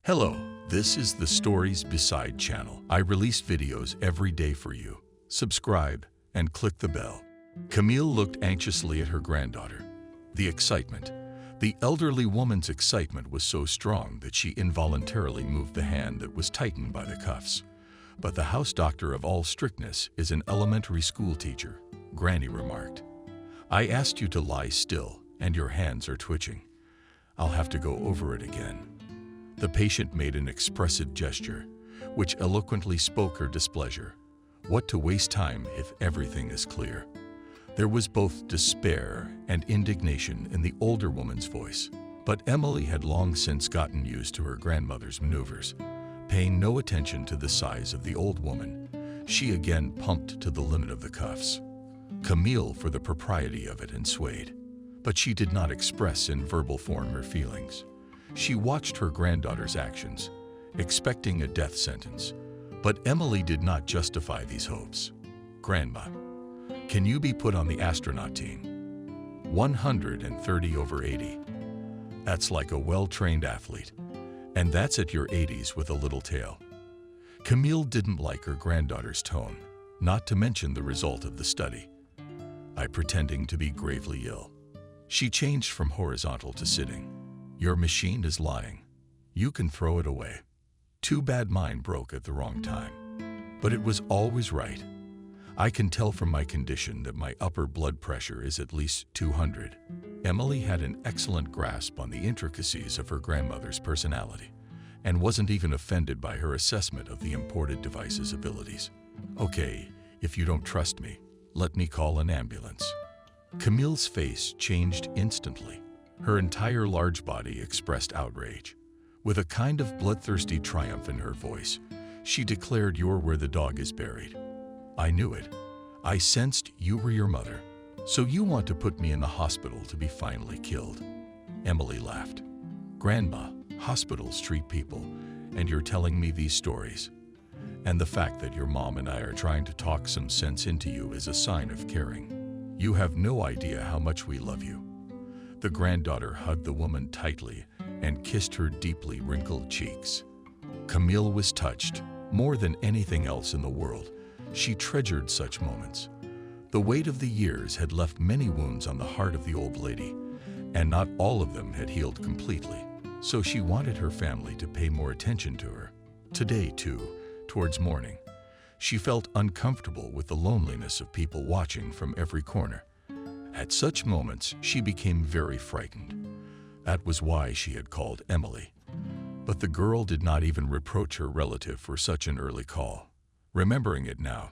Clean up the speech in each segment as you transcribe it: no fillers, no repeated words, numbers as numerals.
Hello, this is the Stories Beside channel. I release videos every day for you. Subscribe and click the bell. Camille looked anxiously at her granddaughter. The elderly woman's excitement was so strong that she involuntarily moved the hand that was tightened by the cuffs. But the house doctor of all strictness is an elementary school teacher, Granny remarked. I asked you to lie still, and your hands are twitching. I'll have to go over it again. The patient made an expressive gesture, which eloquently spoke her displeasure. What to waste time if everything is clear? There was both despair and indignation in the older woman's voice. But Emily had long since gotten used to her grandmother's maneuvers. Paying no attention to the size of the old woman, she again pumped to the limit of the cuffs. Camille for the propriety of it and swayed. But she did not express in verbal form her feelings. She watched her granddaughter's actions, expecting a death sentence. But Emily did not justify these hopes. Grandma, can you be put on the astronaut team? 130/80. That's like a well-trained athlete. And that's at your 80s with a little tail. Camille didn't like her granddaughter's tone, not to mention the result of the study. I pretending to be gravely ill. She changed from horizontal to sitting. Your machine is lying. You can throw it away. Too bad mine broke at the wrong time. But it was always right. I can tell from my condition that my upper blood pressure is at least 200. Emily had an excellent grasp on the intricacies of her grandmother's personality and wasn't even offended by her assessment of the imported device's abilities. Okay, if you don't trust me, let me call an ambulance. Camille's face changed instantly. Her entire large body expressed outrage. With a kind of bloodthirsty triumph in her voice, she declared, "You're where the dog is buried. I knew it. I sensed you were your mother. So you want to put me in the hospital to be finally killed." Emily laughed. Grandma, hospitals treat people, and you're telling me these stories. And the fact that your mom and I are trying to talk some sense into you is a sign of caring. You have no idea how much we love you. The granddaughter hugged the woman tightly and kissed her deeply wrinkled cheeks. Camille was touched. More than anything else in the world, she treasured such moments. The weight of the years had left many wounds on the heart of the old lady, and not all of them had healed completely. So she wanted her family to pay more attention to her. Today, too, towards morning, she felt uncomfortable with the loneliness of people watching from every corner. At such moments, she became very frightened. That was why she had called Emily. But the girl did not even reproach her relative for such an early call. Remembering it now,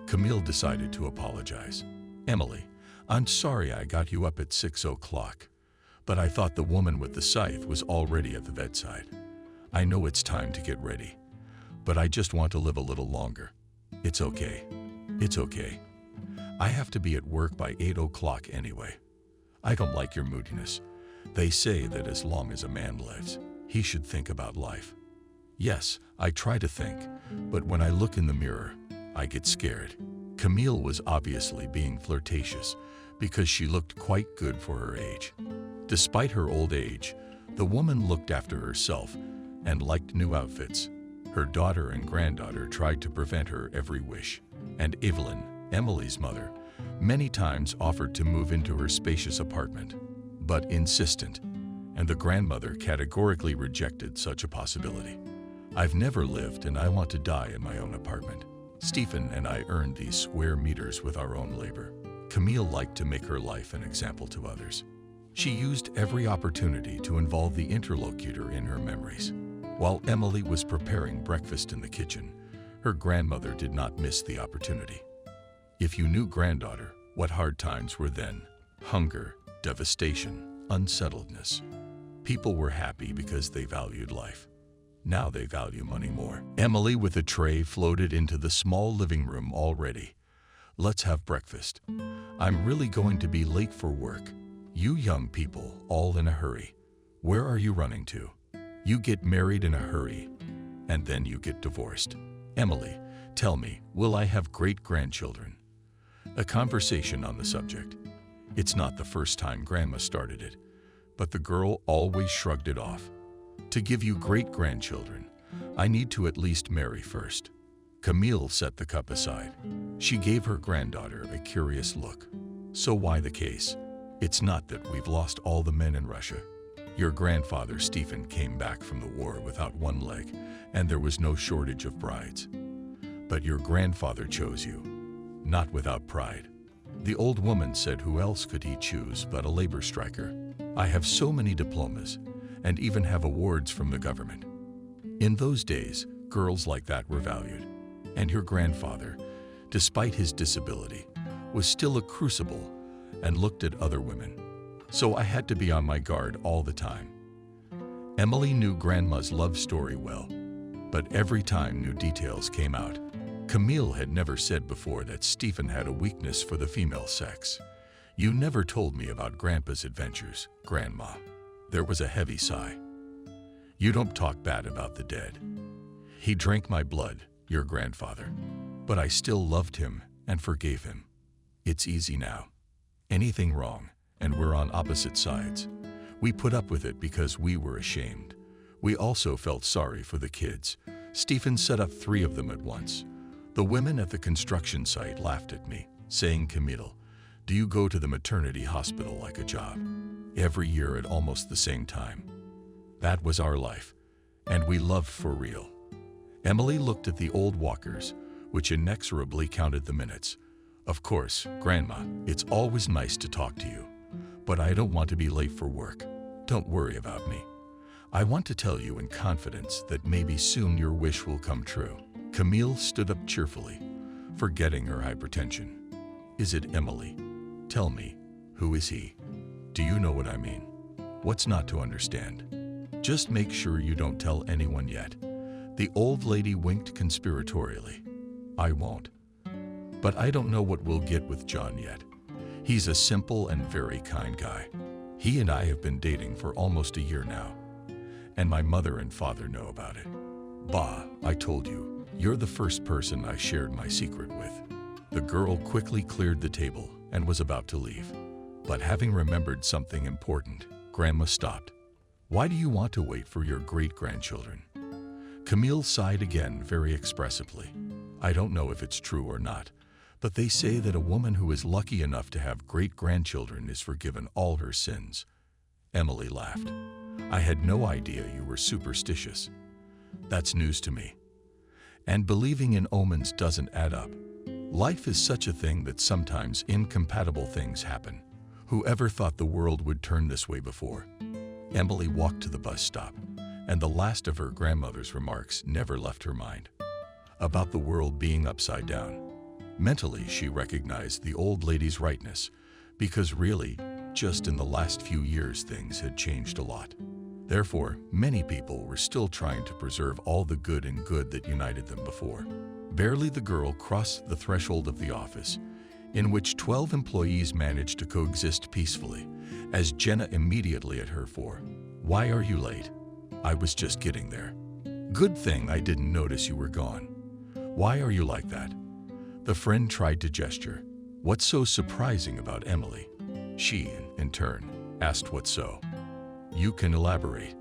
Camille decided to apologize. "Emily, I'm sorry I got you up at 6 o'clock, but I thought the woman with the scythe was already at the bedside. I know it's time to get ready, but I just want to live a little longer. It's okay. It's okay. I have to be at work by 8 o'clock anyway. I don't like your moodiness. They say that as long as a man lives, he should think about life. Yes, I try to think, but when I look in the mirror, I get scared." Camille was obviously being flirtatious because she looked quite good for her age. Despite her old age, the woman looked after herself and liked new outfits. Her daughter and granddaughter tried to prevent her every wish, and Evelyn, Emily's mother, many times offered to move into her spacious apartment, but insistent, and the grandmother categorically rejected such a possibility. "I've never lived and I want to die in my own apartment. Stephen and I earned these square meters with our own labor." Camille liked to make her life an example to others. She used every opportunity to involve the interlocutor in her memories. While Emily was preparing breakfast in the kitchen, her grandmother did not miss the opportunity. If you knew granddaughter, what hard times were then. Hunger, devastation, unsettledness. People were happy because they valued life. Now they value money more. Emily with a tray floated into the small living room already. "Let's have breakfast. I'm really going to be late for work. You young people, all in a hurry. Where are you running to? You get married in a hurry, and then you get divorced. Emily, tell me, will I have great-grandchildren?" A conversation on the subject. It's not the first time Grandma started it, but the girl always shrugged it off. To give you great-grandchildren, I need to at least marry first. Camille set the cup aside. She gave her granddaughter a curious look. So why the case? It's not that we've lost all the men in Russia. Your grandfather, Stephen, came back from the war without one leg, and there was no shortage of brides. But your grandfather chose you, not without pride. The old woman said who else could he choose but a labor striker? I have so many diplomas, and even have awards from the government. In those days, girls like that were valued. And your grandfather, despite his disability, was still a crucible and looked at other women. So I had to be on my guard all the time. Emily knew Grandma's love story well, but every time new details came out. Camille had never said before that Stephen had a weakness for the female sex. You never told me about Grandpa's adventures, Grandma. There was a heavy sigh. You don't talk bad about the dead. He drank my blood, your grandfather, but I still loved him and forgave him. It's easy now. Anything wrong, and we're on opposite sides. We put up with it because we were ashamed. We also felt sorry for the kids. Stephen set up 3 of them at once. The women at the construction site laughed at me, saying, Camille, do you go to the maternity hospital like a job? Every year at almost the same time. That was our life, and we loved for real. Emily looked at the old walkers, which inexorably counted the minutes. Of course, Grandma, it's always nice to talk to you, but I don't want to be late for work. Don't worry about me. I want to tell you in confidence that maybe soon your wish will come true. Camille stood up cheerfully, forgetting her hypertension. Is it Emily? Tell me, who is he? Do you know what I mean? What's not to understand? Just make sure you don't tell anyone yet. The old lady winked conspiratorially. I won't. But I don't know what we'll get with John yet. He's a simple and very kind guy. He and I have been dating for almost a year now. And my mother and father know about it. Bah, I told you, you're the first person I shared my secret with. The girl quickly cleared the table and was about to leave. But having remembered something important, Grandma stopped. Why do you want to wait for your great-grandchildren? Camille sighed again very expressively. I don't know if it's true or not, but they say that a woman who is lucky enough to have great-grandchildren is forgiven all her sins. Emily laughed. I had no idea you were superstitious. That's news to me. And believing in omens doesn't add up. Life is such a thing that sometimes incompatible things happen. Whoever thought the world would turn this way before? Emily walked to the bus stop, and the last of her grandmother's remarks never left her mind. About the world being upside down. Mentally, she recognized the old lady's rightness, because really, just in the last few years, things had changed a lot. Therefore, many people were still trying to preserve all the good and good that united them before. Barely the girl crossed the threshold of the office, in which 12 employees managed to coexist peacefully, as Jenna immediately at her for, "Why are you late?" "I was just getting there." "Good thing I didn't notice you were gone." "Why are you like that?" The friend tried to gesture. What's so surprising about Emily? She, in turn, asked what so. You can elaborate,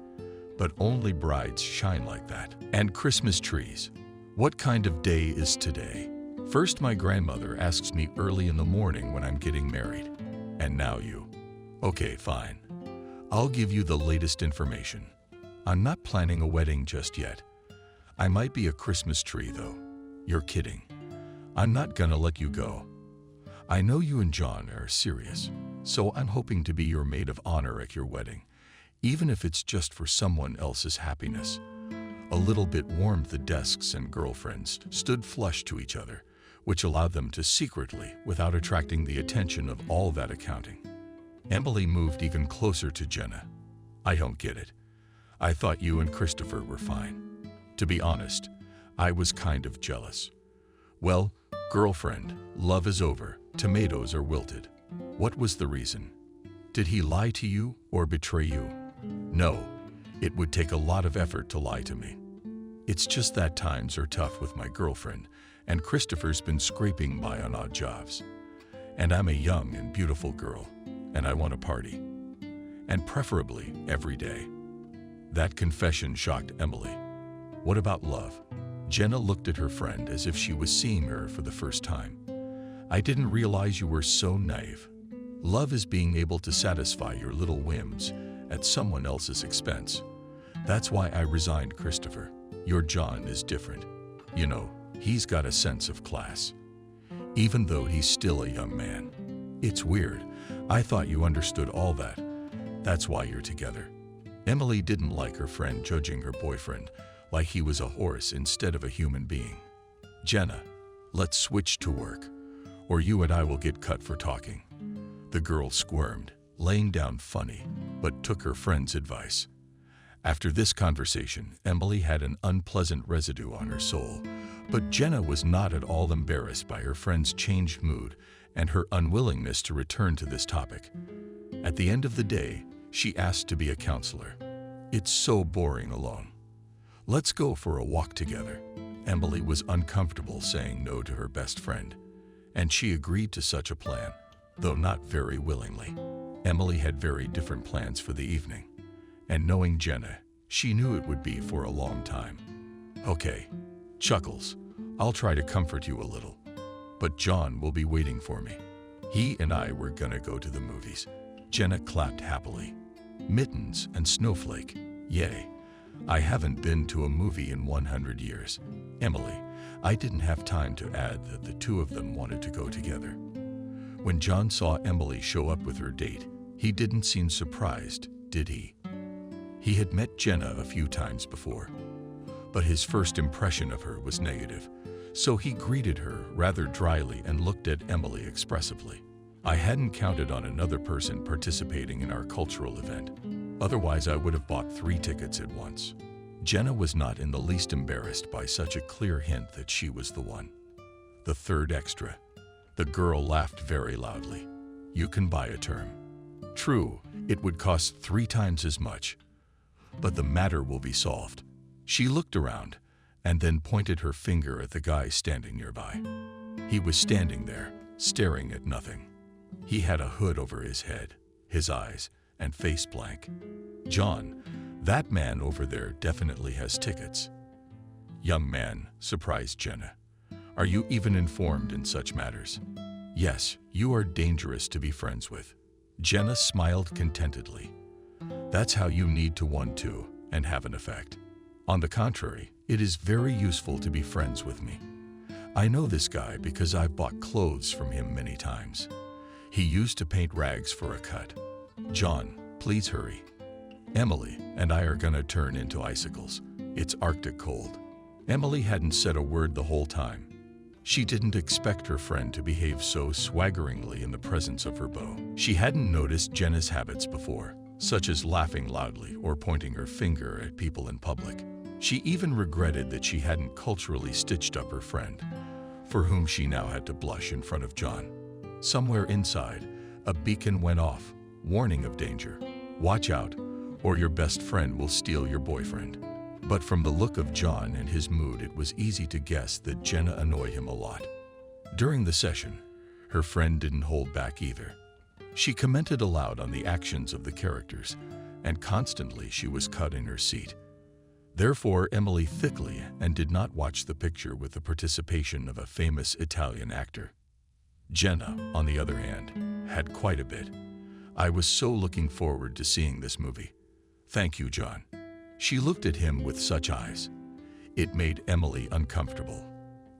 but only brides shine like that. And Christmas trees. What kind of day is today? First, my grandmother asks me early in the morning when I'm getting married. And now you. Okay, fine. I'll give you the latest information. I'm not planning a wedding just yet. I might be a Christmas tree, though. You're kidding. I'm not gonna let you go. I know you and John are serious, so I'm hoping to be your maid of honor at your wedding, even if it's just for someone else's happiness. A little bit warmed the desks, and girlfriends stood flush to each other, which allowed them to secretly, without attracting the attention of all that accounting. Emily moved even closer to Jenna. I don't get it. I thought you and Christopher were fine. To be honest, I was kind of jealous. Well, girlfriend, love is over. Tomatoes are wilted. What was the reason? Did he lie to you or betray you? No, it would take a lot of effort to lie to me. It's just that times are tough with my girlfriend, and Christopher's been scraping by on odd jobs. And I'm a young and beautiful girl, and I want a party. And preferably every day. That confession shocked Emily. What about love? Jenna looked at her friend as if she was seeing her for the first time. I didn't realize you were so naive. Love is being able to satisfy your little whims at someone else's expense. That's why I resigned, Christopher. Your John is different. You know, he's got a sense of class. Even though he's still a young man. It's weird. I thought you understood all that. That's why you're together. Emily didn't like her friend judging her boyfriend like he was a horse instead of a human being. Jenna, let's switch to work, or you and I will get cut for talking. The girl squirmed, laying down funny, but took her friend's advice. After this conversation, Emily had an unpleasant residue on her soul, but Jenna was not at all embarrassed by her friend's changed mood and her unwillingness to return to this topic. At the end of the day, she asked to be a counselor. It's so boring alone. Let's go for a walk together. Emily was uncomfortable saying no to her best friend, and she agreed to such a plan, though not very willingly. Emily had very different plans for the evening, and knowing Jenna, she knew it would be for a long time. Okay, Chuckles, I'll try to comfort you a little, but John will be waiting for me. He and I were gonna go to the movies. Jenna clapped happily. Mittens and Snowflake, yay. I haven't been to a movie in 100 years. Emily, I didn't have time to add that the two of them wanted to go together. When John saw Emily show up with her date, he didn't seem surprised, did he? He had met Jenna a few times before, but his first impression of her was negative, so he greeted her rather dryly and looked at Emily expressively. I hadn't counted on another person participating in our cultural event. Otherwise, I would have bought 3 tickets at once. Jenna was not in the least embarrassed by such a clear hint that she was the one. The third extra. The girl laughed very loudly. You can buy a term. True, it would cost 3 times as much, but the matter will be solved. She looked around and then pointed her finger at the guy standing nearby. He was standing there, staring at nothing. He had a hood over his head, his eyes and face blank. John, that man over there definitely has tickets. Young man, surprised Jenna. Are you even informed in such matters? Yes, you are dangerous to be friends with. Jenna smiled contentedly. That's how you need to want to and have an effect. On the contrary, it is very useful to be friends with me. I know this guy because I've bought clothes from him many times. He used to paint rags for a cut. John, please hurry. Emily and I are gonna turn into icicles. It's Arctic cold. Emily hadn't said a word the whole time. She didn't expect her friend to behave so swaggeringly in the presence of her beau. She hadn't noticed Jenna's habits before, such as laughing loudly or pointing her finger at people in public. She even regretted that she hadn't culturally stitched up her friend, for whom she now had to blush in front of John. Somewhere inside, a beacon went off, warning of danger. Watch out, or your best friend will steal your boyfriend. But from the look of John and his mood, it was easy to guess that Jenna annoyed him a lot. During the session, her friend didn't hold back either. She commented aloud on the actions of the characters, and constantly she was cut in her seat. Therefore, Emily thickly and did not watch the picture with the participation of a famous Italian actor. Jenna, on the other hand, had quite a bit. I was so looking forward to seeing this movie. Thank you, John. She looked at him with such eyes. It made Emily uncomfortable.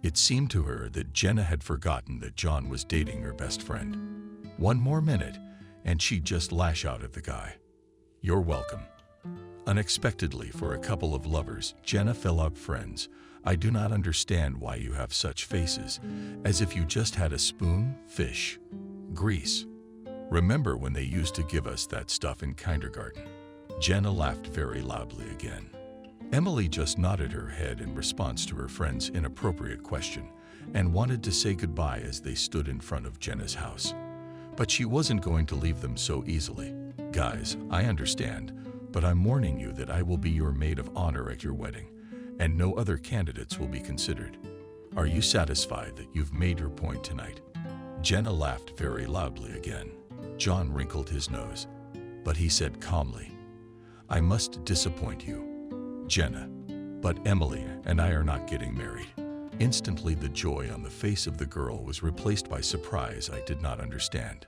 It seemed to her that Jenna had forgotten that John was dating her best friend. One more minute, and she'd just lash out at the guy. You're welcome. Unexpectedly, for a couple of lovers, Jenna fell out friends. I do not understand why you have such faces, as if you just had a spoon, fish, grease. Remember when they used to give us that stuff in kindergarten? Jenna laughed very loudly again. Emily just nodded her head in response to her friend's inappropriate question and wanted to say goodbye as they stood in front of Jenna's house. But she wasn't going to leave them so easily. Guys, I understand, but I'm warning you that I will be your maid of honor at your wedding, and no other candidates will be considered. Are you satisfied that you've made your point tonight? Jenna laughed very loudly again. John wrinkled his nose, but he said calmly, I must disappoint you, Jenna, but Emily and I are not getting married." Instantly, the joy on the face of the girl was replaced by surprise I did not understand.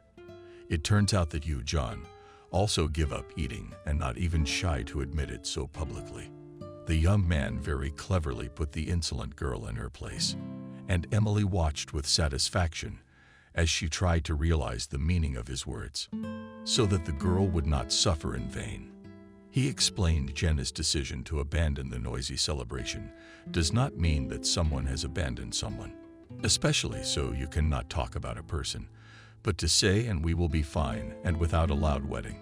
"It turns out that you, John, also give up eating and not even shy to admit it so publicly." The young man very cleverly put the insolent girl in her place, and Emily watched with satisfaction as she tried to realize the meaning of his words, so that the girl would not suffer in vain. He explained Jenna's decision to abandon the noisy celebration does not mean that someone has abandoned someone, especially so you cannot talk about a person, but to say, "And we will be fine and without a loud wedding.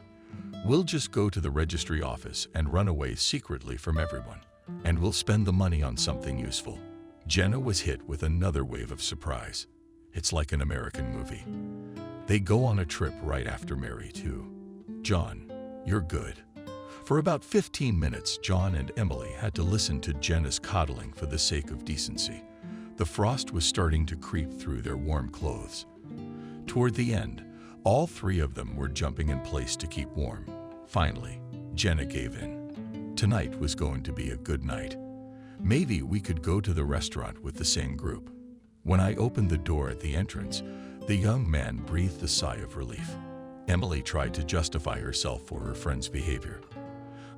We'll just go to the registry office and run away secretly from everyone, and we'll spend the money on something useful." Jenna was hit with another wave of surprise. It's like an American movie. They go on a trip right after Mary, too. "John, you're good." For about 15 minutes, John and Emily had to listen to Jenna's coddling for the sake of decency. The frost was starting to creep through their warm clothes. Toward the end, all three of them were jumping in place to keep warm. Finally, Jenna gave in. Tonight was going to be a good night. Maybe we could go to the restaurant with the same group. When I opened the door at the entrance, the young man breathed a sigh of relief. Emily tried to justify herself for her friend's behavior.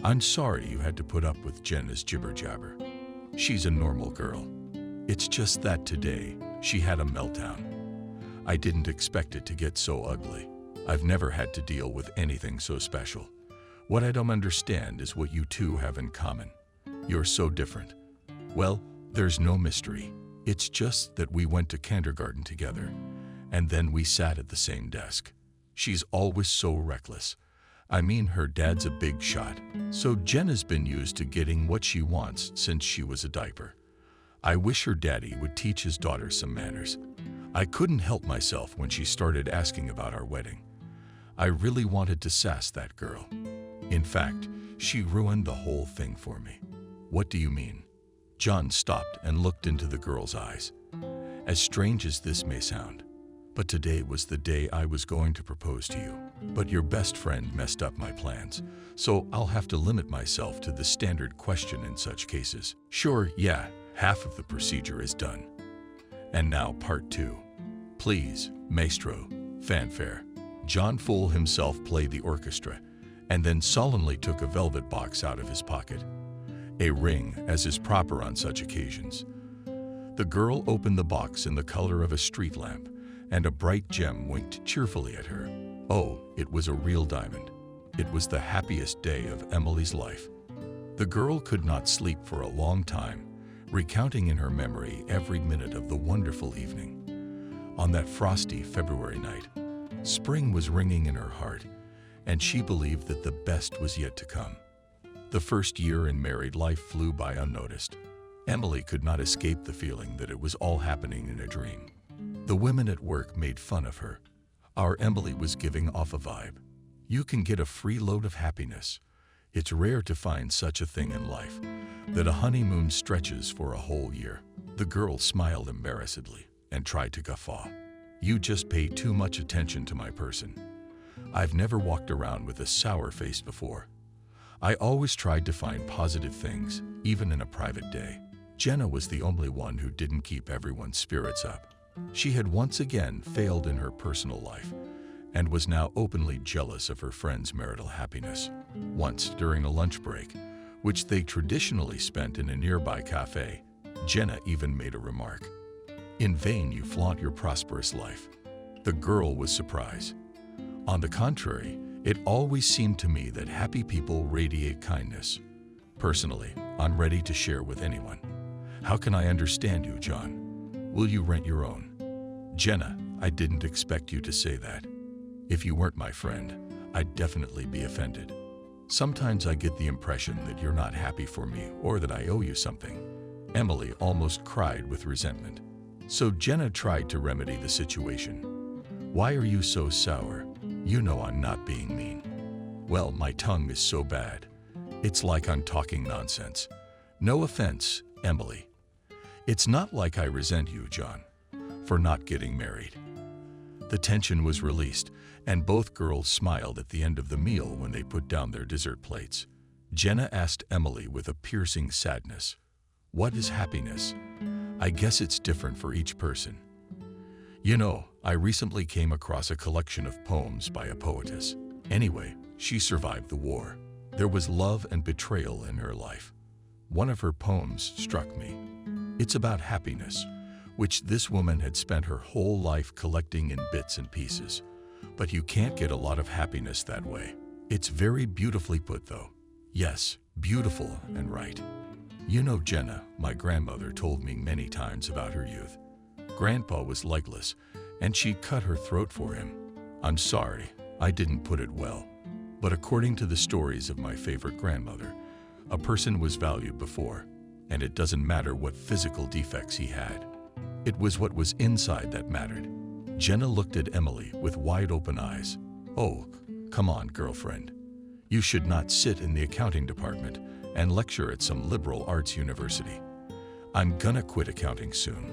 "I'm sorry you had to put up with Jenna's jibber-jabber. She's a normal girl. It's just that today, she had a meltdown. I didn't expect it to get so ugly. I've never had to deal with anything so special. What I don't understand is what you two have in common. You're so different. Well, there's no mystery. It's just that we went to kindergarten together, and then we sat at the same desk. She's always so reckless. I mean, her dad's a big shot, so Jenna's been used to getting what she wants since she was a diaper. I wish her daddy would teach his daughter some manners. I couldn't help myself when she started asking about our wedding. I really wanted to sass that girl. In fact, she ruined the whole thing for me." "What do you mean?" John stopped and looked into the girl's eyes. "As strange as this may sound, but today was the day I was going to propose to you. But your best friend messed up my plans, so I'll have to limit myself to the standard question in such cases. Sure, yeah, half of the procedure is done. And now part 2. Please, maestro, fanfare." John Fool himself played the orchestra, and then solemnly took a velvet box out of his pocket. A ring, as is proper on such occasions. The girl opened the box in the color of a street lamp, and a bright gem winked cheerfully at her. Oh, it was a real diamond. It was the happiest day of Emily's life. The girl could not sleep for a long time, recounting in her memory every minute of the wonderful evening. On that frosty February night, spring was ringing in her heart, and she believed that the best was yet to come. The first year in married life flew by unnoticed. Emily could not escape the feeling that it was all happening in a dream. The women at work made fun of her. Our Emily was giving off a vibe. You can get a free load of happiness. It's rare to find such a thing in life, that a honeymoon stretches for a whole year. The girl smiled embarrassedly and tried to guffaw. "You just pay too much attention to my person. I've never walked around with a sour face before. I always tried to find positive things, even in a private day." Jenna was the only one who didn't keep everyone's spirits up. She had once again failed in her personal life, and was now openly jealous of her friend's marital happiness. Once, during a lunch break, which they traditionally spent in a nearby cafe, Jenna even made a remark. "In vain you flaunt your prosperous life." The girl was surprised. On the contrary, it always seemed to me that happy people radiate kindness. Personally, I'm ready to share with anyone. How can I understand you, John? Will you rent your own? Jenna, I didn't expect you to say that. If you weren't my friend, I'd definitely be offended. Sometimes I get the impression that you're not happy for me or that I owe you something. Emily almost cried with resentment. So Jenna tried to remedy the situation. "Why are you so sour? You know I'm not being mean." "Well, my tongue is so bad. It's like I'm talking nonsense. No offense, Emily. It's not like I resent you, John, for not getting married." The tension was released, and both girls smiled at the end of the meal when they put down their dessert plates. Jenna asked Emily with a piercing sadness. What is happiness? I guess it's different for each person. You know, I recently came across a collection of poems by a poetess. Anyway, she survived the war. There was love and betrayal in her life. One of her poems struck me. It's about happiness, which this woman had spent her whole life collecting in bits and pieces. But you can't get a lot of happiness that way. It's very beautifully put, though. Yes, beautiful and right. You know, Jenna, my grandmother told me many times about her youth. Grandpa was legless, and she'd cut her throat for him. I'm sorry, I didn't put it well. But according to the stories of my favorite grandmother, a person was valued before, and it doesn't matter what physical defects he had. It was what was inside that mattered. Jenna looked at Emily with wide-open eyes. Oh, come on, girlfriend. You should not sit in the accounting department and lecture at some liberal arts university. I'm gonna quit accounting soon.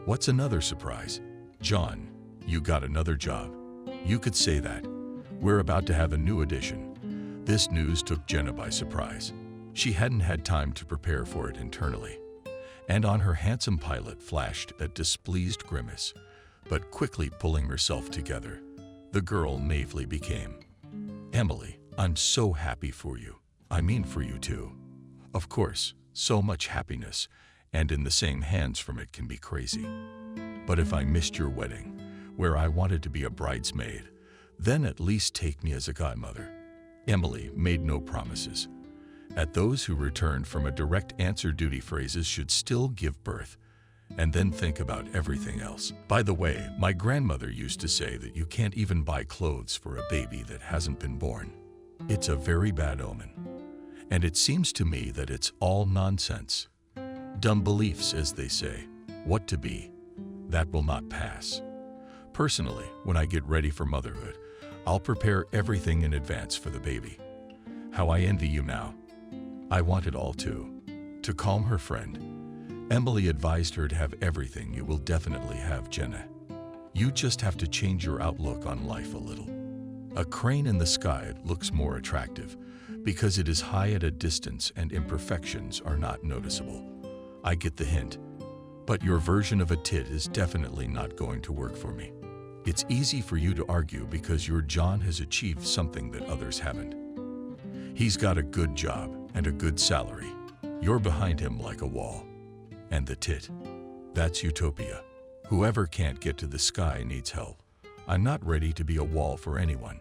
What's another surprise? John, you got another job. You could say that. We're about to have a new addition. This news took Jenna by surprise. She hadn't had time to prepare for it internally. And on her handsome pilot flashed a displeased grimace, but quickly pulling herself together, the girl naively became. Emily, I'm so happy for you. I mean for you too. Of course, so much happiness, and in the same hands from it can be crazy. But if I missed your wedding, where I wanted to be a bridesmaid, then at least take me as a godmother. Emily made no promises. At those who returned from a direct answer duty phrases should still give birth, and then think about everything else. By the way, my grandmother used to say that you can't even buy clothes for a baby that hasn't been born. It's a very bad omen. And it seems to me that it's all nonsense. Dumb beliefs, as they say. What to be, that will not pass. Personally, when I get ready for motherhood, I'll prepare everything in advance for the baby. How I envy you now. I want it all too. To calm her friend, Emily advised her to have everything you will definitely have, Jenna. You just have to change your outlook on life a little. A crane in the sky looks more attractive because it is high at a distance and imperfections are not noticeable. I get the hint. But your version of a tit is definitely not going to work for me. It's easy for you to argue because your John has achieved something that others haven't. He's got a good job and a good salary. You're behind him like a wall. And the tit, that's utopia. Whoever can't get to the sky needs help. I'm not ready to be a wall for anyone.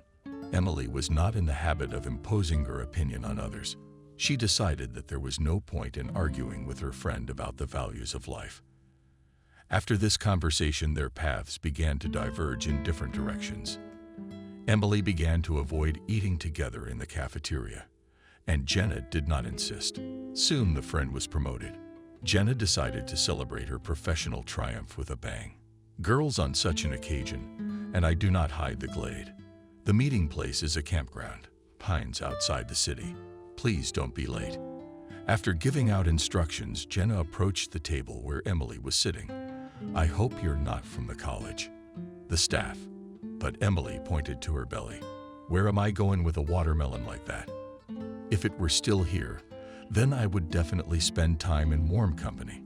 Emily was not in the habit of imposing her opinion on others. She decided that there was no point in arguing with her friend about the values of life. After this conversation, their paths began to diverge in different directions. Emily began to avoid eating together in the cafeteria, and Jenna did not insist. Soon the friend was promoted. Jenna decided to celebrate her professional triumph with a bang. Girls on such an occasion, and I do not hide the glade. The meeting place is a campground, Pines outside the city. Please don't be late. After giving out instructions, Jenna approached the table where Emily was sitting. I hope you're not from the college. The staff. But Emily pointed to her belly. Where am I going with a watermelon like that? If it were still here, then I would definitely spend time in warm company.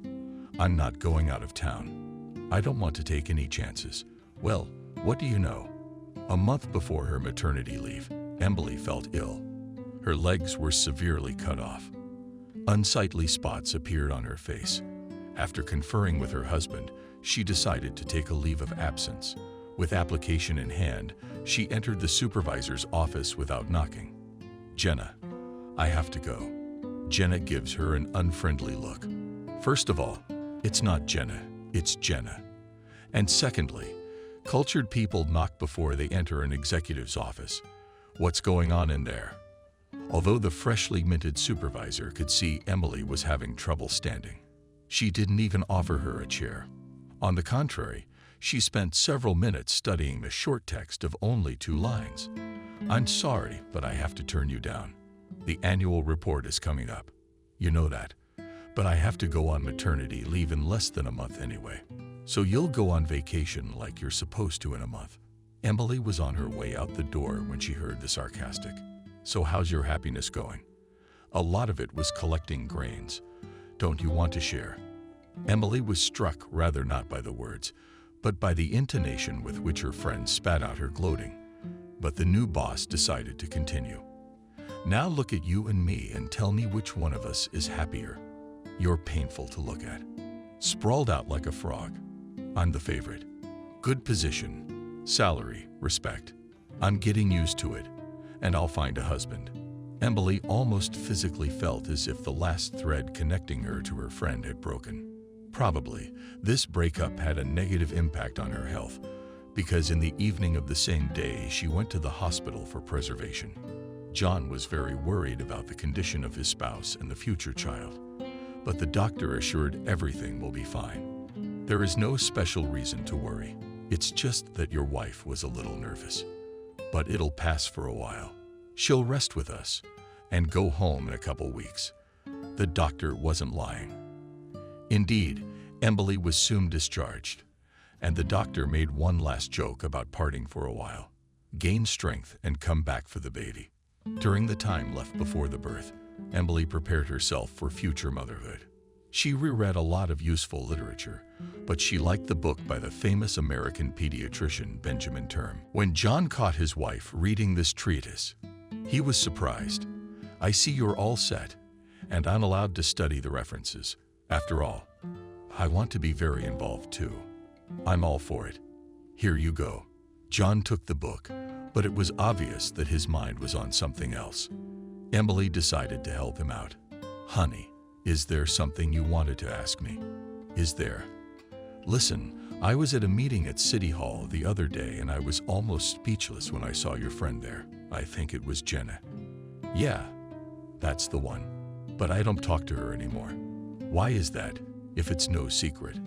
I'm not going out of town. I don't want to take any chances. Well, what do you know? A month before her maternity leave, Emily felt ill. Her legs were severely cut off. Unsightly spots appeared on her face. After conferring with her husband, she decided to take a leave of absence. With application in hand, she entered the supervisor's office without knocking. Jenna, I have to go. Jenna gives her an unfriendly look. First of all, it's not Jenna, it's Jenna. And secondly, cultured people knock before they enter an executive's office. What's going on in there? Although the freshly minted supervisor could see Emily was having trouble standing, she didn't even offer her a chair. On the contrary, she spent several minutes studying the short text of only 2 lines. I'm sorry, but I have to turn you down. The annual report is coming up. You know that. But I have to go on maternity leave in less than a month anyway. So you'll go on vacation like you're supposed to in a month. Emily was on her way out the door when she heard the sarcastic. So how's your happiness going? A lot of it was collecting grains. Don't you want to share? Emily was struck rather not by the words, but by the intonation with which her friend spat out her gloating. But the new boss decided to continue. Now look at you and me and tell me which one of us is happier. You're painful to look at. Sprawled out like a frog. I'm the favorite. Good position, salary, respect. I'm getting used to it, and I'll find a husband. Emily almost physically felt as if the last thread connecting her to her friend had broken. Probably, this breakup had a negative impact on her health, because in the evening of the same day, she went to the hospital for preservation. John was very worried about the condition of his spouse and the future child, but the doctor assured everything will be fine. There is no special reason to worry. It's just that your wife was a little nervous. But it'll pass for a while. She'll rest with us and go home in a couple weeks. The doctor wasn't lying. Indeed, Emily was soon discharged, and the doctor made one last joke about parting for a while. Gain strength and come back for the baby. During the time left before the birth, Emily prepared herself for future motherhood. She reread a lot of useful literature, but she liked the book by the famous American pediatrician Benjamin Term. When John caught his wife reading this treatise, he was surprised. I see you're all set, and I'm allowed to study the references. After all, I want to be very involved too. I'm all for it. Here you go. John took the book, but it was obvious that his mind was on something else. Emily decided to help him out. Honey, is there something you wanted to ask me? Is there? Listen, I was at a meeting at City Hall the other day and I was almost speechless when I saw your friend there. I think it was Jenna. Yeah, that's the one. But I don't talk to her anymore. Why is that, if it's no secret?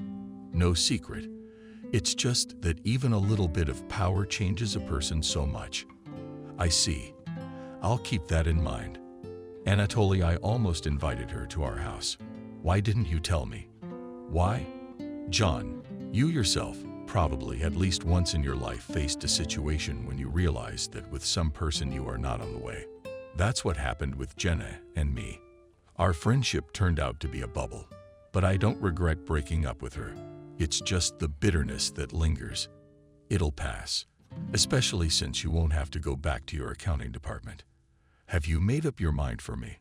No secret. It's just that even a little bit of power changes a person so much. I see. I'll keep that in mind. Anatoly, I almost invited her to our house. Why didn't you tell me? Why? John, you yourself probably at least once in your life faced a situation when you realized that with some person you are not on the way. That's what happened with Jenna and me. Our friendship turned out to be a bubble, but I don't regret breaking up with her. It's just the bitterness that lingers. It'll pass, especially since you won't have to go back to your accounting department. Have you made up your mind for me?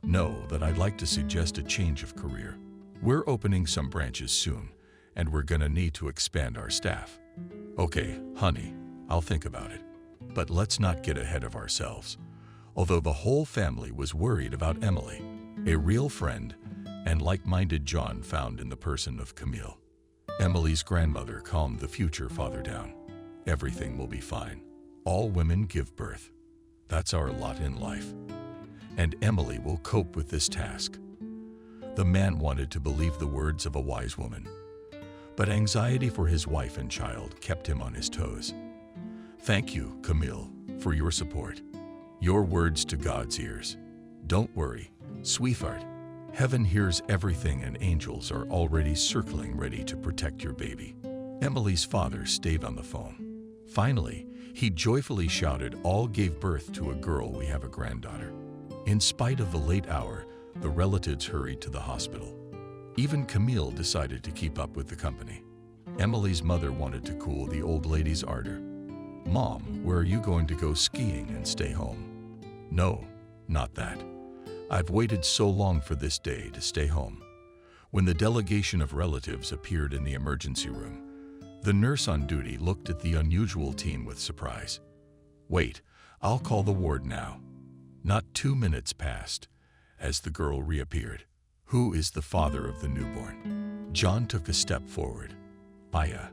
Know that I'd like to suggest a change of career. We're opening some branches soon, and we're gonna need to expand our staff. Okay, honey, I'll think about it. But let's not get ahead of ourselves. Although the whole family was worried about Emily, a real friend and like-minded John found in the person of Camille. Emily's grandmother calmed the future father down. Everything will be fine. All women give birth. That's our lot in life. And Emily will cope with this task. The man wanted to believe the words of a wise woman, but anxiety for his wife and child kept him on his toes. Thank you, Camille, for your support. Your words to God's ears. Don't worry, sweetheart. Heaven hears everything and angels are already circling ready to protect your baby. Emily's father stayed on the phone. Finally, he joyfully shouted, all gave birth to a girl, we have a granddaughter. In spite of the late hour, the relatives hurried to the hospital. Even Camille decided to keep up with the company. Emily's mother wanted to cool the old lady's ardor. Mom, where are you going to go skiing and stay home? No, not that. I've waited so long for this day to stay home. When the delegation of relatives appeared in the emergency room, the nurse on duty looked at the unusual teen with surprise. Wait, I'll call the ward now. Not 2 minutes passed as the girl reappeared. Who is the father of the newborn? John took a step forward. Maya.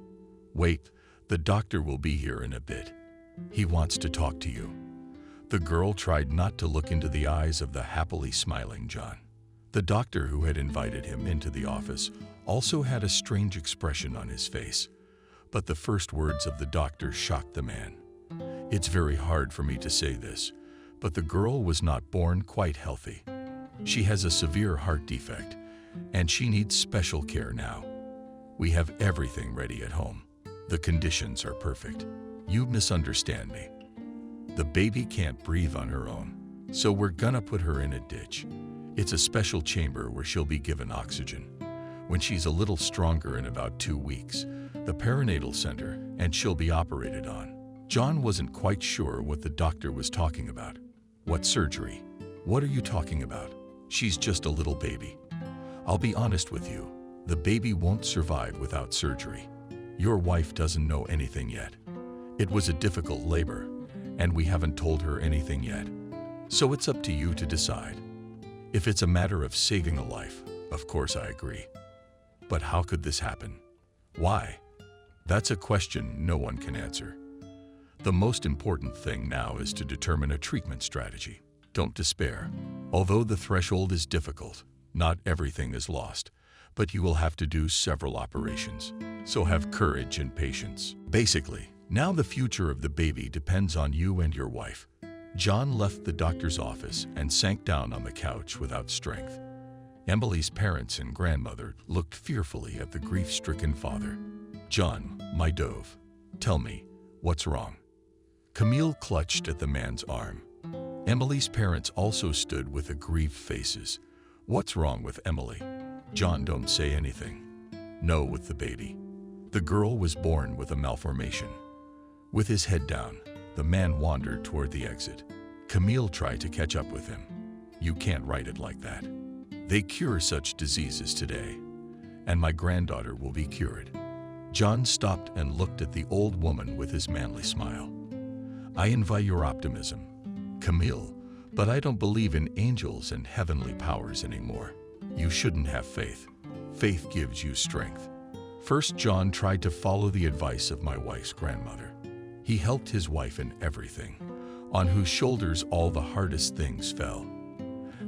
Wait, the doctor will be here in a bit. He wants to talk to you. The girl tried not to look into the eyes of the happily smiling John. The doctor who had invited him into the office also had a strange expression on his face, but the first words of the doctor shocked the man. It's very hard for me to say this, but the girl was not born quite healthy. She has a severe heart defect, and she needs special care now. We have everything ready at home. The conditions are perfect. You misunderstand me. The baby can't breathe on her own. So we're gonna put her in a ditch. It's a special chamber where she'll be given oxygen. When she's a little stronger in about 2 weeks, the perinatal center, and she'll be operated on. John wasn't quite sure what the doctor was talking about. What surgery? What are you talking about? She's just a little baby. I'll be honest with you, the baby won't survive without surgery. Your wife doesn't know anything yet. It was a difficult labor, and we haven't told her anything yet. So it's up to you to decide. If it's a matter of saving a life, of course I agree. But how could this happen? Why? That's a question no one can answer. The most important thing now is to determine a treatment strategy. Don't despair. Although the threshold is difficult, not everything is lost, but you will have to do several operations. So have courage and patience. Basically, now the future of the baby depends on you and your wife. John left the doctor's office and sank down on the couch without strength. Emily's parents and grandmother looked fearfully at the grief-stricken father. John, my dove, tell me, what's wrong? Camille clutched at the man's arm. Emily's parents also stood with aggrieved faces. What's wrong with Emily? John, don't say anything. No, with the baby. The girl was born with a malformation. With his head down, the man wandered toward the exit. Camille tried to catch up with him. You can't write it like that. They cure such diseases today, and my granddaughter will be cured. John stopped and looked at the old woman with his manly smile. I envy your optimism, Camille, but I don't believe in angels and heavenly powers anymore. You shouldn't have faith. Faith gives you strength. First, John tried to follow the advice of my wife's grandmother. He helped his wife in everything, on whose shoulders all the hardest things fell.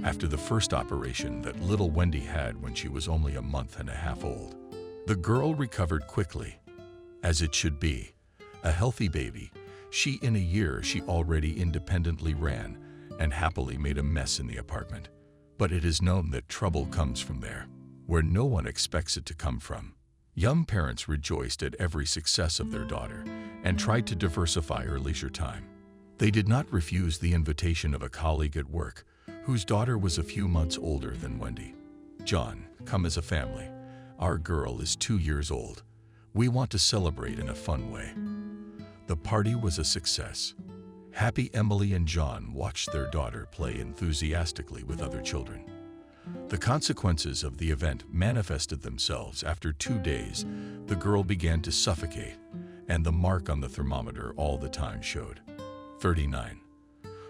After the first operation that little Wendy had when she was only a month and a half old, the girl recovered quickly, as it should be. A healthy baby, in a year she already independently ran and happily made a mess in the apartment. But it is known that trouble comes from there, where no one expects it to come from. Young parents rejoiced at every success of their daughter and tried to diversify her leisure time. They did not refuse the invitation of a colleague at work whose daughter was a few months older than Wendy. John, come as a family. Our girl is 2 years old. We want to celebrate in a fun way. The party was a success. Happy Emily and John watched their daughter play enthusiastically with other children. The consequences of the event manifested themselves after 2 days. The girl began to suffocate, and the mark on the thermometer all the time showed 39.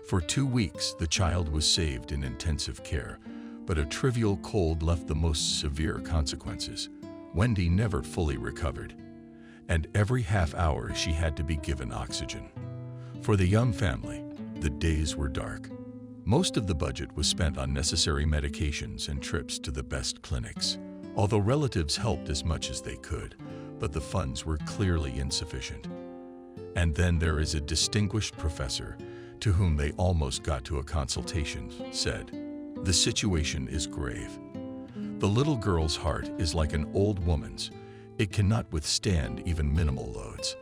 For 2 weeks, the child was saved in intensive care, but a trivial cold left the most severe consequences. Wendy never fully recovered, and every half hour she had to be given oxygen. For the Yum family, the days were dark. Most of the budget was spent on necessary medications and trips to the best clinics, although relatives helped as much as they could, but the funds were clearly insufficient. And then there is a distinguished professor to whom they almost got to a consultation, said, "The situation is grave. The little girl's heart is like an old woman's. It cannot withstand even minimal loads."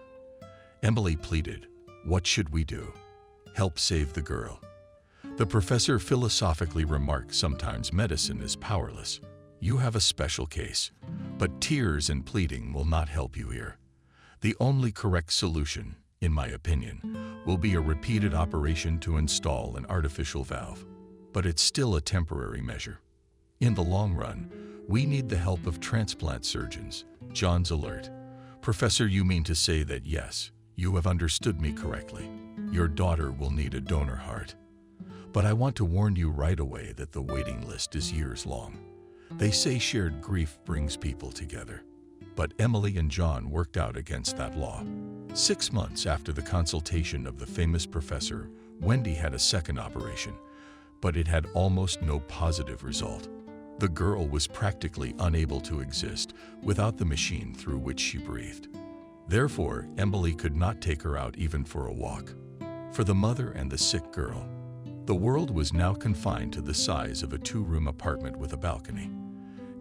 Emily pleaded, "What should we do? Help save the girl." The professor philosophically remarked, "Sometimes medicine is powerless. You have a special case, but tears and pleading will not help you here. The only correct solution, in my opinion, will be a repeated operation to install an artificial valve. But it's still a temporary measure. In the long run, we need the help of transplant surgeons." John's alert. "Professor, you mean to say that yes, you have understood me correctly. Your daughter will need a donor heart. But I want to warn you right away that the waiting list is years long. They say shared grief brings people together. But Emily and John worked out against that law. 6 months after the consultation of the famous professor, Wendy had a second operation, but it had almost no positive result. The girl was practically unable to exist without the machine through which she breathed. Therefore, Emily could not take her out even for a walk. For the mother and the sick girl, the world was now confined to the size of a 2-room apartment with a balcony.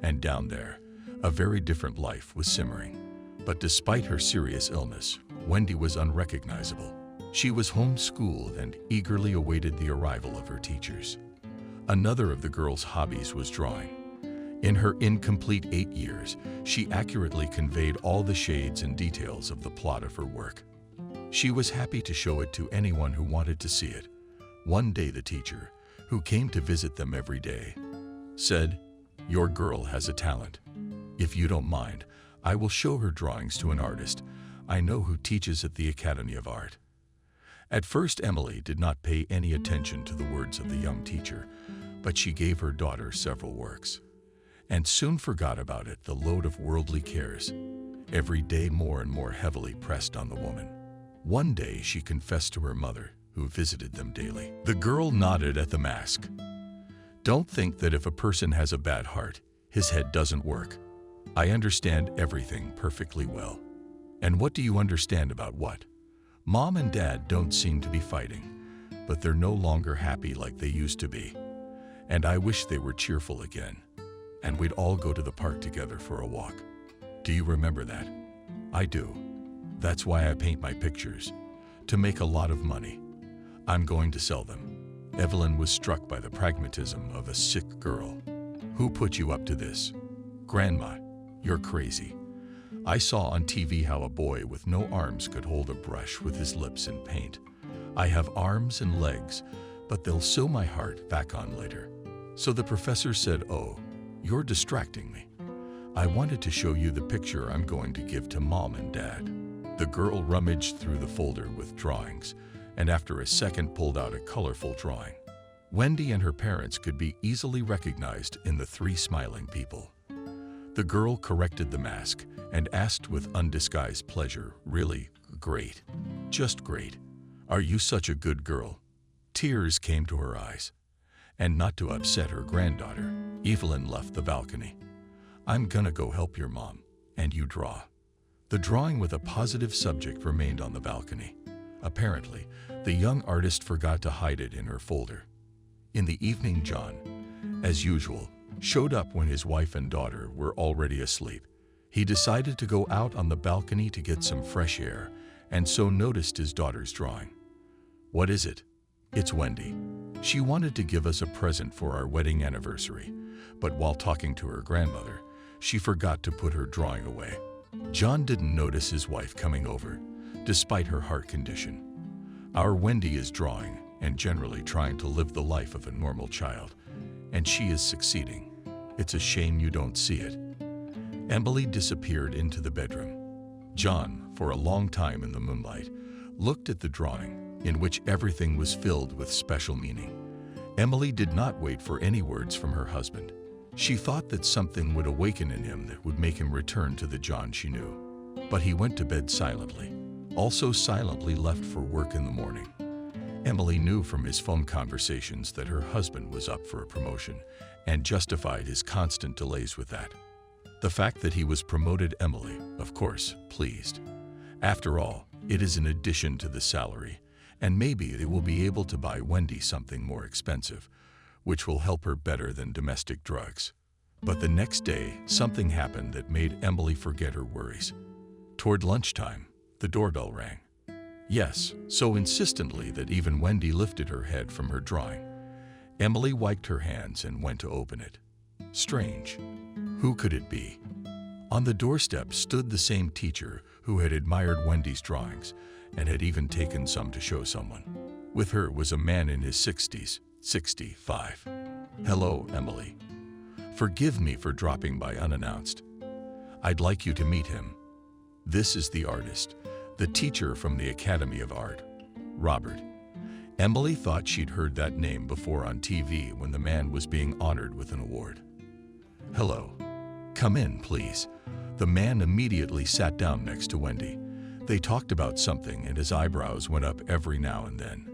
And down there, a very different life was simmering. But despite her serious illness, Wendy was unrecognizable. She was homeschooled and eagerly awaited the arrival of her teachers. Another of the girl's hobbies was drawing. In her incomplete 8 years, she accurately conveyed all the shades and details of the plot of her work. She was happy to show it to anyone who wanted to see it. One day the teacher, who came to visit them every day, said, "Your girl has a talent. If you don't mind, I will show her drawings to an artist I know who teaches at the Academy of Art." At first, Emily did not pay any attention to the words of the young teacher, but she gave her daughter several works, and soon forgot about it, the load of worldly cares, every day more and more heavily pressed on the woman. One day she confessed to her mother, who visited them daily. The girl nodded at the mask. "Don't think that if a person has a bad heart, his head doesn't work. I understand everything perfectly well." "And what do you understand about what?" "Mom and Dad don't seem to be fighting, but they're no longer happy like they used to be. And I wish they were cheerful again, and we'd all go to the park together for a walk. Do you remember that?" "I do. That's why I paint my pictures, to make a lot of money. I'm going to sell them." Evelyn was struck by the pragmatism of a sick girl. "Who put you up to this?" "Grandma, you're crazy. I saw on TV how a boy with no arms could hold a brush with his lips and paint. I have arms and legs, but they'll sew my heart back on later." So the professor said, "Oh, you're distracting me. I wanted to show you the picture I'm going to give to Mom and Dad." The girl rummaged through the folder with drawings, and after a second pulled out a colorful drawing. Wendy and her parents could be easily recognized in the 3 smiling people. The girl corrected the mask and asked with undisguised pleasure, "Really? Great. Just great. Are you such a good girl?" Tears came to her eyes. And not to upset her granddaughter, Evelyn left the balcony. "I'm gonna go help your mom, and you draw." The drawing with a positive subject remained on the balcony. Apparently, the young artist forgot to hide it in her folder. In the evening, John, as usual, showed up when his wife and daughter were already asleep. He decided to go out on the balcony to get some fresh air, and so noticed his daughter's drawing. "What is it?" "It's Wendy. She wanted to give us a present for our wedding anniversary, but while talking to her grandmother, she forgot to put her drawing away." John didn't notice his wife coming over, despite her heart condition. Our Wendy is drawing and generally trying to live the life of a normal child, and she is succeeding. It's a shame you don't see it. Emily disappeared into the bedroom. John, for a long time in the moonlight, looked at the drawing, in which everything was filled with special meaning. Emily did not wait for any words from her husband. She thought that something would awaken in him that would make him return to the John she knew. But he went to bed silently, also silently left for work in the morning. Emily knew from his phone conversations that her husband was up for a promotion and justified his constant delays with that. The fact that he was promoted Emily, of course, pleased. After all, it is an addition to the salary, and maybe they will be able to buy Wendy something more expensive, which will help her better than domestic drugs. But the next day, something happened that made Emily forget her worries. Toward lunchtime, the doorbell rang. Yes, so insistently that even Wendy lifted her head from her drawing. Emily wiped her hands and went to open it. Strange. Who could it be? On the doorstep stood the same teacher who had admired Wendy's drawings and had even taken some to show someone. With her was a man in his 60s, 65. "Hello, Emily. Forgive me for dropping by unannounced. I'd like you to meet him. This is the artist, the teacher from the Academy of Art, Robert." Emily thought she'd heard that name before on TV when the man was being honored with an award. "Hello. Come in, please." The man immediately sat down next to Wendy. They talked about something and his eyebrows went up every now and then.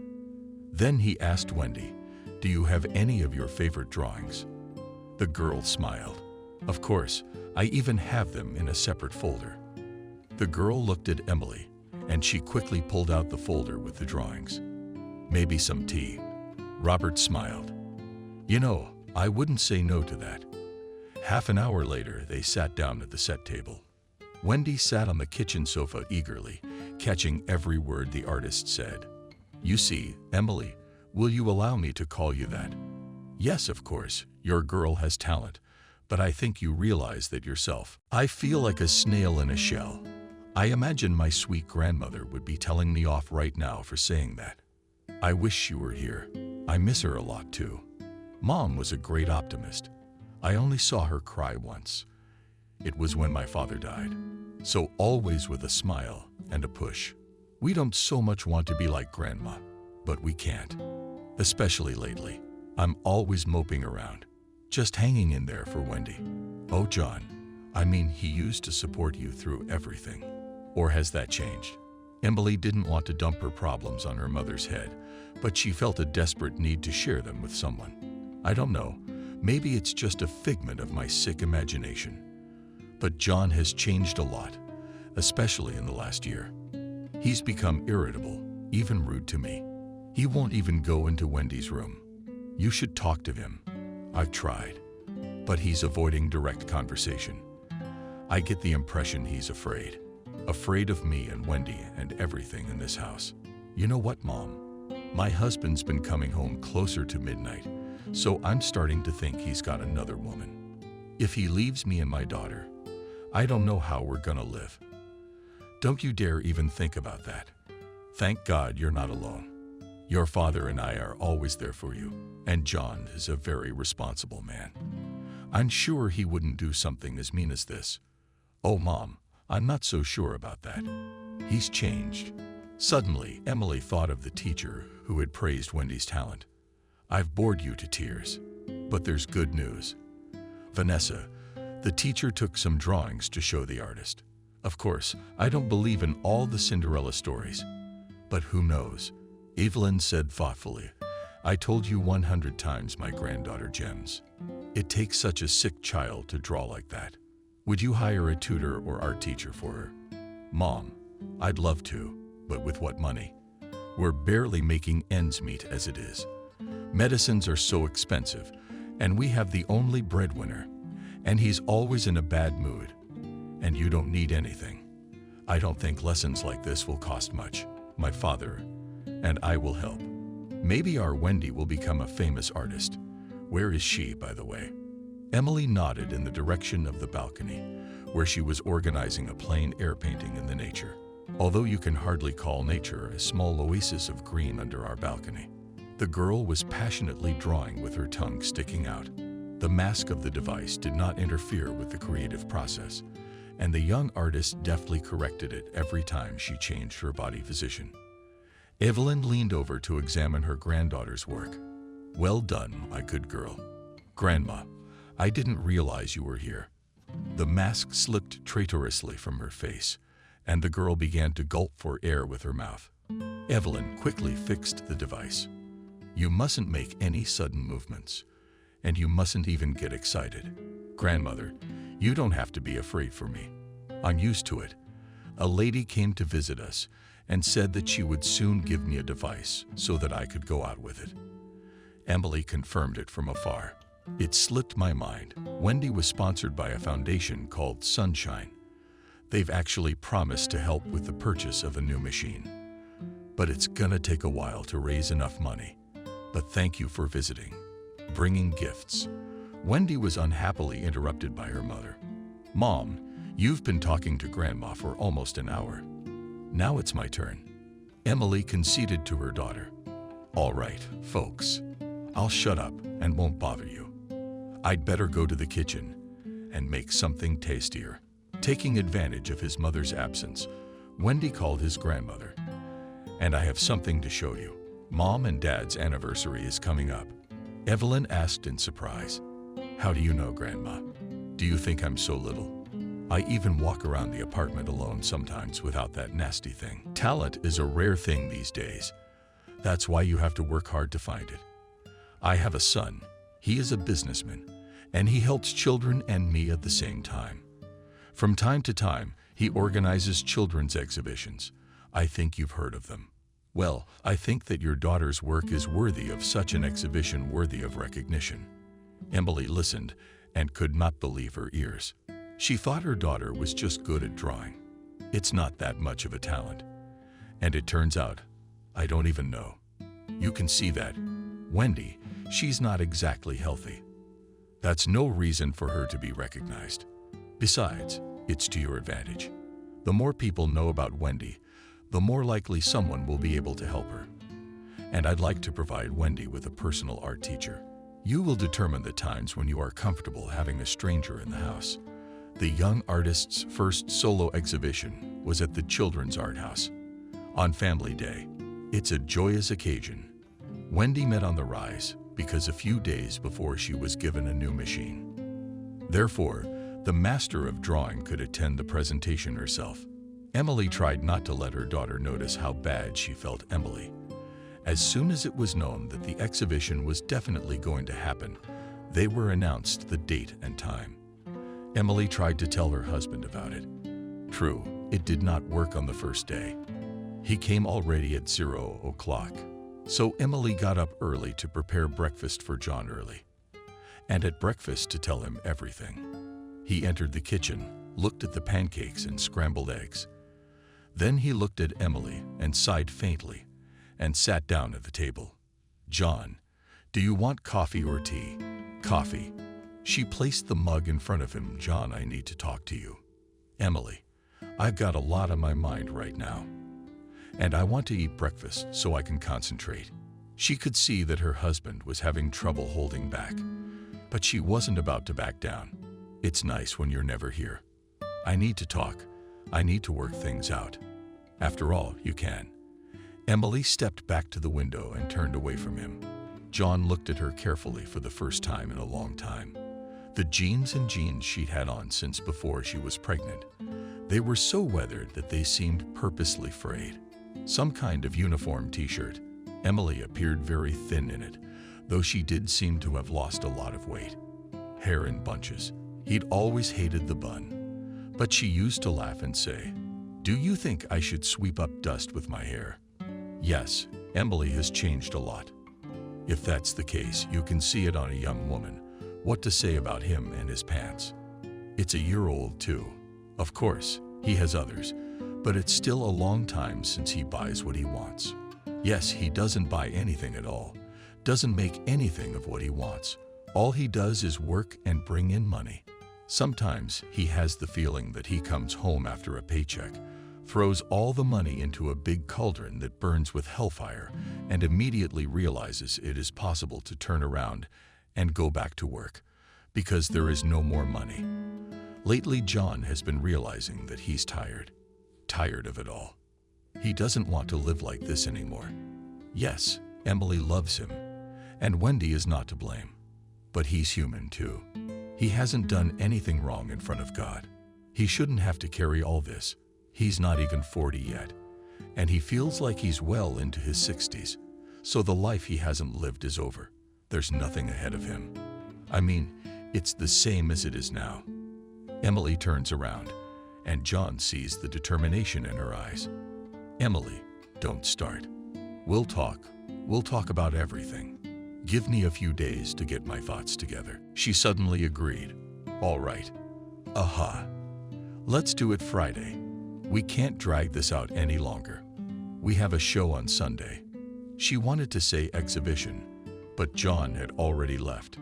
Then he asked Wendy, "Do you have any of your favorite drawings?" The girl smiled. "Of course, I even have them in a separate folder." The girl looked at Emily, and she quickly pulled out the folder with the drawings. "Maybe some tea." Robert smiled. "You know, I wouldn't say no to that." Half an hour later, they sat down at the set table. Wendy sat on the kitchen sofa eagerly, catching every word the artist said. "You see, Emily, will you allow me to call you that? Yes, of course, your girl has talent, but I think you realize that yourself. I feel like a snail in a shell. I imagine my sweet grandmother would be telling me off right now for saying that. I wish she were here. I miss her a lot too. Mom was a great optimist. I only saw her cry once. It was when my father died. So always with a smile and a push. We don't so much want to be like Grandma, but we can't. Especially lately. I'm always moping around, just hanging in there for Wendy. Oh, John, I mean, he used to support you through everything. Or has that changed?" Emily didn't want to dump her problems on her mother's head, but she felt a desperate need to share them with someone. "I don't know, maybe it's just a figment of my sick imagination. But John has changed a lot, especially in the last year. He's become irritable, even rude to me. He won't even go into Wendy's room. You should talk to him. I've tried, but he's avoiding direct conversation. I get the impression he's afraid. Afraid of me and Wendy and everything in this house. You know what, Mom? My husband's been coming home closer to midnight, so I'm starting to think he's got another woman. If he leaves me and my daughter, I don't know how we're gonna live. Don't you dare even think about that. Thank God you're not alone. Your father and I are always there for you, and John is a very responsible man. I'm sure he wouldn't do something as mean as this. Oh, Mom, I'm not so sure about that. He's changed." Suddenly, Emily thought of the teacher who had praised Wendy's talent. "I've bored you to tears, but there's good news. Vanessa, the teacher took some drawings to show the artist. Of course, I don't believe in all the Cinderella stories, but who knows?" Evelyn said thoughtfully, "I told you 100 times my granddaughter gems. It takes such a sick child to draw like that. Would you hire a tutor or art teacher for her?" "Mom, I'd love to, but with what money? We're barely making ends meet as it is. Medicines are so expensive, and we have the only breadwinner, and he's always in a bad mood. And you don't need anything. I don't think lessons like this will cost much. My father and I will help. Maybe our Wendy will become a famous artist. Where is she, by the way?" Emily nodded in the direction of the balcony, where she was organizing a plain air painting in the nature. Although you can hardly call nature a small oasis of green under our balcony. The girl was passionately drawing with her tongue sticking out. The mask of the device did not interfere with the creative process, and the young artist deftly corrected it every time she changed her body position. Evelyn leaned over to examine her granddaughter's work. "Well done, my good girl. Grandma, I didn't realize you were here." The mask slipped traitorously from her face, and the girl began to gulp for air with her mouth. Evelyn quickly fixed the device. "You mustn't make any sudden movements, and you mustn't even get excited. Grandmother, you don't have to be afraid for me. I'm used to it. A lady came to visit us and said that she would soon give me a device so that I could go out with it." Emily confirmed it from afar. "It slipped my mind. Wendy was sponsored by a foundation called Sunshine. They've actually promised to help with the purchase of a new machine. But it's gonna take a while to raise enough money. But thank you for visiting, bringing gifts." Wendy was unhappily interrupted by her mother. "Mom, you've been talking to Grandma for almost an hour. Now it's my turn." Emily conceded to her daughter. "All right, folks, I'll shut up and won't bother you. I'd better go to the kitchen and make something tastier." Taking advantage of his mother's absence, Wendy called his grandmother. "And I have something to show you. Mom and Dad's anniversary is coming up." Evelyn asked in surprise. "How do you know, Grandma? Do you think I'm so little? I even walk around the apartment alone sometimes without that nasty thing. Talent is a rare thing these days. That's why you have to work hard to find it. I have a son. He is a businessman, and he helps children and me at the same time. From time to time, he organizes children's exhibitions. I think you've heard of them. Well, I think that your daughter's work is worthy of such an exhibition, worthy of recognition." Emily listened and could not believe her ears. She thought her daughter was just good at drawing. It's not that much of a talent. And it turns out, I don't even know. You can see that. Wendy, she's not exactly healthy. That's no reason for her to be recognized. Besides, it's to your advantage. The more people know about Wendy, the more likely someone will be able to help her. And I'd like to provide Wendy with a personal art teacher. You will determine the times when you are comfortable having a stranger in the house. The young artist's first solo exhibition was at the Children's Art House. On Family Day, it's a joyous occasion. Wendy met on the rise because a few days before she was given a new machine. Therefore, the master of drawing could attend the presentation herself. Emily tried not to let her daughter notice how bad she felt. Emily. As soon as it was known that the exhibition was definitely going to happen, they were announced the date and time. Emily tried to tell her husband about it. True, it did not work on the first day. He came already at 0 o'clock. So Emily got up early to prepare breakfast for John early. And at breakfast to tell him everything. He entered the kitchen, looked at the pancakes and scrambled eggs. Then he looked at Emily and sighed faintly and sat down at the table. John, do you want coffee or tea? Coffee. She placed the mug in front of him. John, I need to talk to you. Emily, I've got a lot on my mind right now. And I want to eat breakfast so I can concentrate. She could see that her husband was having trouble holding back, but she wasn't about to back down. It's nice when you're never here. I need to talk. I need to work things out. After all, you can. Emily stepped back to the window and turned away from him. John looked at her carefully for the first time in a long time. The jeans she'd had on since before she was pregnant. They were so weathered that they seemed purposely frayed. Some kind of uniform t-shirt. Emily appeared very thin in it, though she did seem to have lost a lot of weight. Hair in bunches. He'd always hated the bun. But she used to laugh and say, "Do you think I should sweep up dust with my hair?" Yes, Emily has changed a lot. If that's the case, you can see it on a young woman. What to say about him and his pants. It's a year old too. Of course, he has others, but it's still a long time since he buys what he wants. Yes, he doesn't buy anything at all, doesn't make anything of what he wants. All he does is work and bring in money. Sometimes he has the feeling that he comes home after a paycheck, throws all the money into a big cauldron that burns with hellfire, and immediately realizes it is possible to turn around and go back to work, because there is no more money. Lately, John has been realizing that he's tired of it all. He doesn't want to live like this anymore. Yes, Emily loves him, and Wendy is not to blame. But he's human too. He hasn't done anything wrong in front of God. He shouldn't have to carry all this. He's not even 40 yet, and he feels like he's well into his 60s, so the life he hasn't lived is over. There's nothing ahead of him. I mean, it's the same as it is now. Emily turns around, and John sees the determination in her eyes. Emily, don't start. We'll talk about everything. Give me a few days to get my thoughts together. She suddenly agreed. All right. Aha. Let's do it Friday. We can't drag this out any longer. We have a show on Sunday. She wanted to say exhibition, but John had already left.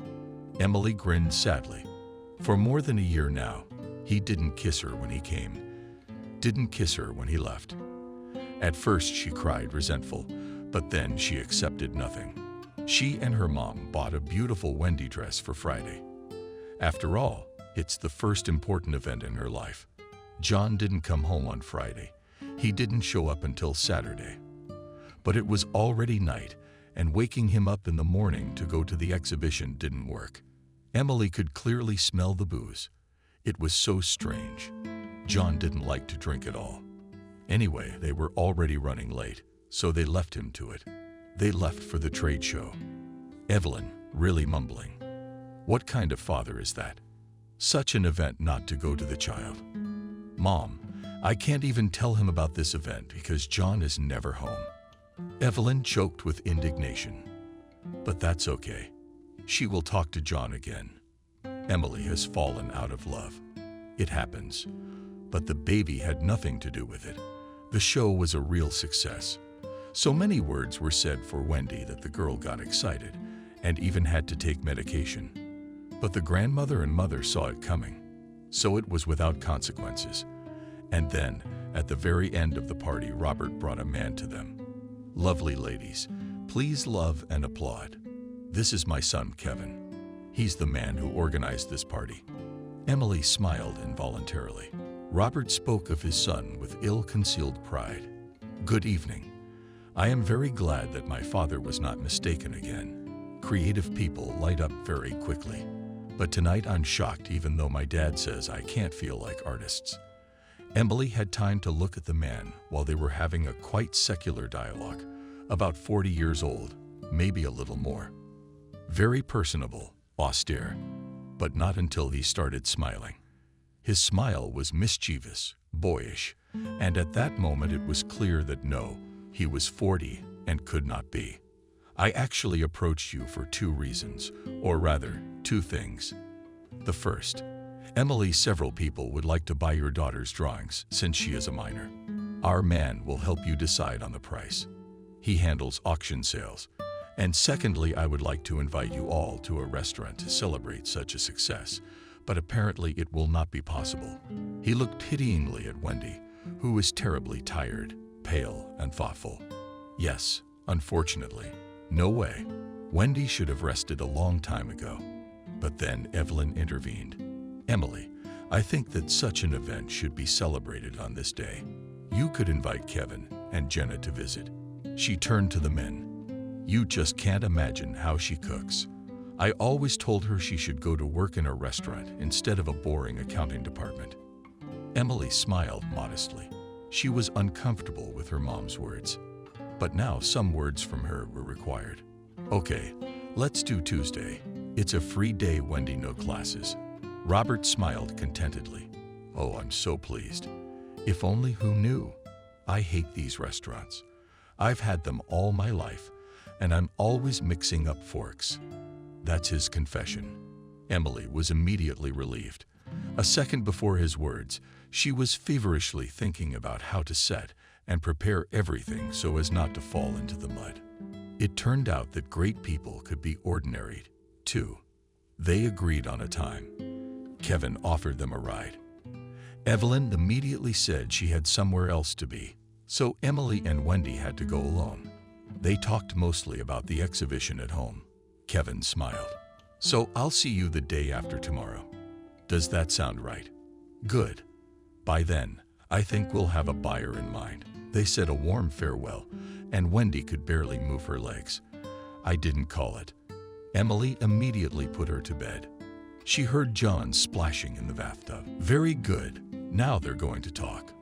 Emily grinned sadly. For more than a year now, he didn't kiss her when he came, didn't kiss her when he left. At first she cried resentful, but then she accepted nothing. She and her mom bought a beautiful Wendy dress for Friday. After all, it's the first important event in her life. John didn't come home on Friday. He didn't show up until Saturday. But it was already night, and waking him up in the morning to go to the exhibition didn't work. Emily could clearly smell the booze. It was so strange. John didn't like to drink at all. Anyway, they were already running late, so they left him to it. They left for the trade show. Evelyn, really mumbling. What kind of father is that? Such an event not to go to the child. Mom, I can't even tell him about this event because John is never home. Evelyn choked with indignation. But that's okay. She will talk to John again. Emily has fallen out of love. It happens. But the baby had nothing to do with it. The show was a real success. So many words were said for Wendy that the girl got excited and even had to take medication. But the grandmother and mother saw it coming, so it was without consequences. And then, at the very end of the party, Robert brought a man to them. "Lovely ladies, please love and applaud. This is my son, Kevin. He's the man who organized this party." Emily smiled involuntarily. Robert spoke of his son with ill-concealed pride. "Good evening. I am very glad that my father was not mistaken again. Creative people light up very quickly. But tonight I'm shocked even though my dad says I can't feel like artists." Emily had time to look at the man while they were having a quite secular dialogue, about 40 years old, maybe a little more. Very personable, austere, but not until he started smiling. His smile was mischievous, boyish, and at that moment it was clear that no, he was 40 and could not be. "I actually approached you for two reasons, or rather, two things. The first, Emily, several people would like to buy your daughter's drawings since she is a minor. Our man will help you decide on the price. He handles auction sales. And secondly, I would like to invite you all to a restaurant to celebrate such a success, but apparently it will not be possible." He looked pityingly at Wendy, who was terribly tired, pale, and thoughtful. "Yes, unfortunately. No way. Wendy should have rested a long time ago." But then Evelyn intervened. "Emily, I think that such an event should be celebrated on this day. You could invite Kevin and Jenna to visit." She turned to the men. "You just can't imagine how she cooks. I always told her she should go to work in a restaurant instead of a boring accounting department." Emily smiled modestly. She was uncomfortable with her mom's words. But now some words from her were required. "Okay, let's do Tuesday. It's a free day, Wendy, no classes." Robert smiled contentedly. "Oh, I'm so pleased. If only who knew. I hate these restaurants. I've had them all my life, and I'm always mixing up forks." That's his confession. Emily was immediately relieved. A second before his words, she was feverishly thinking about how to set and prepare everything so as not to fall into the mud. It turned out that great people could be ordinary, too. They agreed on a time. Kevin offered them a ride. Evelyn immediately said she had somewhere else to be, so Emily and Wendy had to go alone. They talked mostly about the exhibition at home. Kevin smiled. "So I'll see you the day after tomorrow. Does that sound right?" "Good. By then, I think we'll have a buyer in mind." They said a warm farewell, and Wendy could barely move her legs. "I didn't call it." Emily immediately put her to bed. She heard John splashing in the bathtub. "Very good. Now they're going to talk."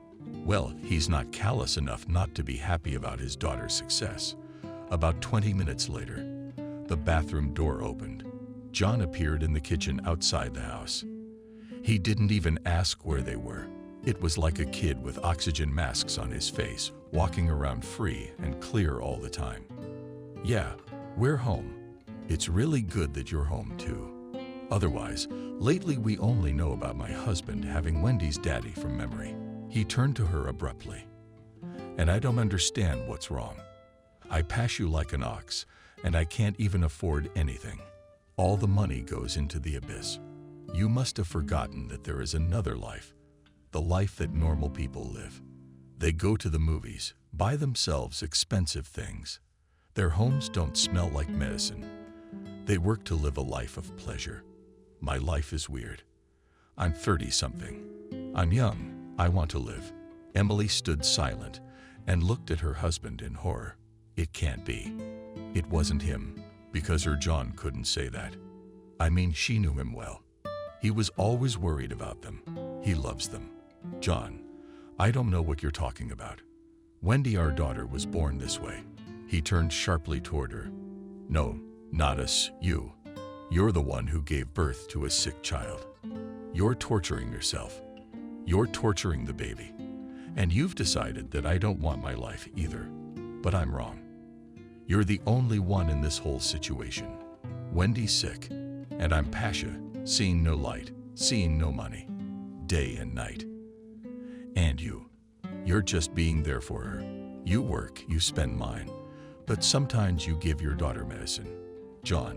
Well, he's not callous enough not to be happy about his daughter's success. About 20 minutes later, the bathroom door opened. John appeared in the kitchen outside the house. He didn't even ask where they were. It was like a kid with oxygen masks on his face, walking around free and clear all the time. "Yeah, we're home. It's really good that you're home too. Otherwise, lately we only know about my husband having Wendy's daddy from memory." He turned to her abruptly. "And I don't understand what's wrong. I pass you like an ox, and I can't even afford anything. All the money goes into the abyss. You must have forgotten that there is another life, the life that normal people live. They go to the movies, buy themselves expensive things. Their homes don't smell like medicine. They work to live a life of pleasure. My life is weird. I'm 30-something. I'm young. I want to live." Emily stood silent and looked at her husband in horror. It can't be. It wasn't him, because her John couldn't say that. I mean, she knew him well. He was always worried about them. He loves them. "John, I don't know what you're talking about. Wendy, our daughter, was born this way." He turned sharply toward her. "No, not us, you. You're the one who gave birth to a sick child. You're torturing yourself. You're torturing the baby. And you've decided that I don't want my life either. But I'm wrong. You're the only one in this whole situation. Wendy's sick, and I'm Pasha, seeing no light, seeing no money, day and night. And you. You're just being there for her. You work, you spend mine, but sometimes you give your daughter medicine. John,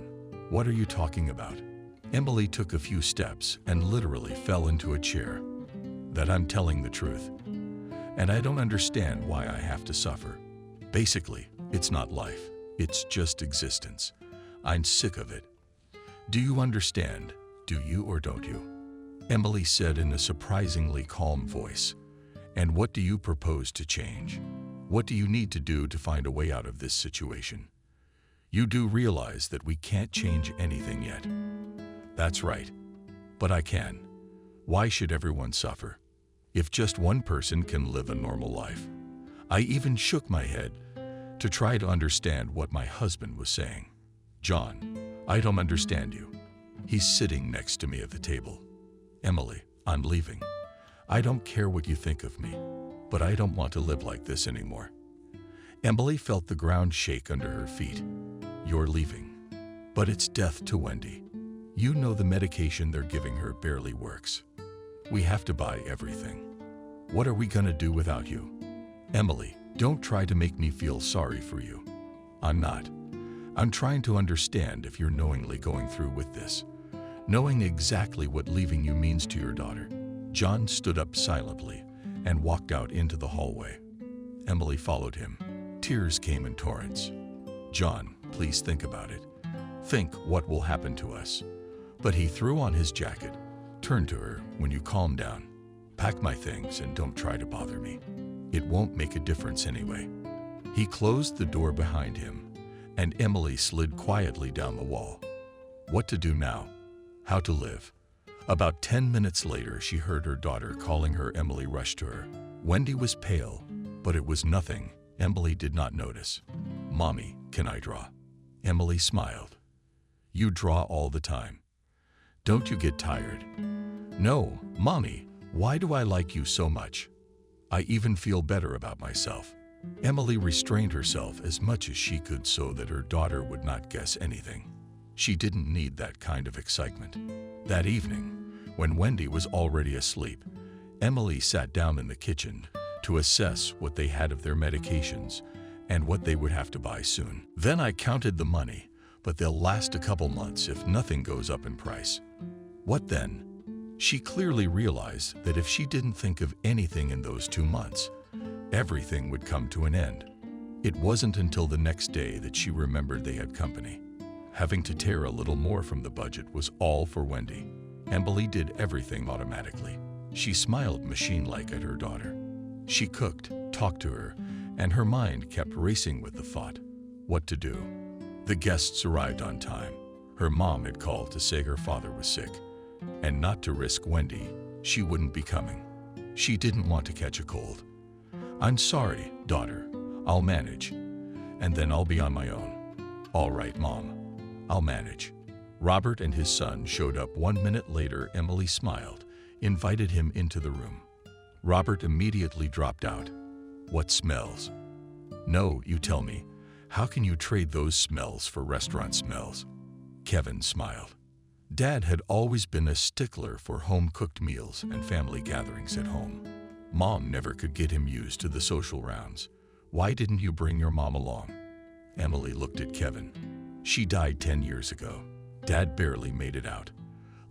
what are you talking about? Emily took a few steps and literally fell into a chair. That I'm telling the truth. And I don't understand why I have to suffer. Basically, it's not life. It's just existence. I'm sick of it. Do you understand? Do you or don't you? Emily said in a surprisingly calm voice. And what do you propose to change? What do you need to do to find a way out of this situation? You do realize that we can't change anything yet. That's right. But I can. Why should everyone suffer? If just one person can live a normal life. I even shook my head to try to understand what my husband was saying. John, I don't understand you. He's sitting next to me at the table. Emily, I'm leaving. I don't care what you think of me, but I don't want to live like this anymore. Emily felt the ground shake under her feet. You're leaving. But it's death to Wendy. You know the medication they're giving her barely works. We have to buy everything. What are we gonna do without you? Emily, don't try to make me feel sorry for you. I'm not. I'm trying to understand if you're knowingly going through with this, knowing exactly what leaving you means to your daughter. John stood up silently and walked out into the hallway. Emily followed him. Tears came in torrents. John, please think about it. Think what will happen to us. But he threw on his jacket, turned to her. When you calm down, pack my things and don't try to bother me. It won't make a difference anyway. He closed the door behind him, and Emily slid quietly down the wall. What to do now? How to live? About 10 minutes later, she heard her daughter calling her. Emily rushed to her. Wendy was pale, but it was nothing Emily did not notice. Mommy, can I draw? Emily smiled. You draw all the time. Don't you get tired? No, Mommy, why do I like you so much? I even feel better about myself. Emily restrained herself as much as she could so that her daughter would not guess anything. She didn't need that kind of excitement. That evening, when Wendy was already asleep, Emily sat down in the kitchen to assess what they had of their medications and what they would have to buy soon. Then I counted the money, but they'll last a couple months if nothing goes up in price. What then? She clearly realized that if she didn't think of anything in those 2 months, everything would come to an end. It wasn't until the next day that she remembered they had company. Having to tear a little more from the budget was all for Wendy. Emily did everything automatically. She smiled machine-like at her daughter. She cooked, talked to her, and her mind kept racing with the thought, what to do. The guests arrived on time. Her mom had called to say her father was sick, and not to risk Wendy, she wouldn't be coming. She didn't want to catch a cold. I'm sorry, daughter. I'll manage, and then I'll be on my own. All right, Mom. I'll manage. Robert and his son showed up 1 minute later. Emily smiled, invited him into the room. Robert immediately dropped out. What smells? No, you tell me. How can you trade those smells for restaurant smells? Kevin smiled. Dad had always been a stickler for home-cooked meals and family gatherings at home. Mom never could get him used to the social rounds. Why didn't you bring your mom along? Emily looked at Kevin. She died 10 years ago. Dad barely made it out.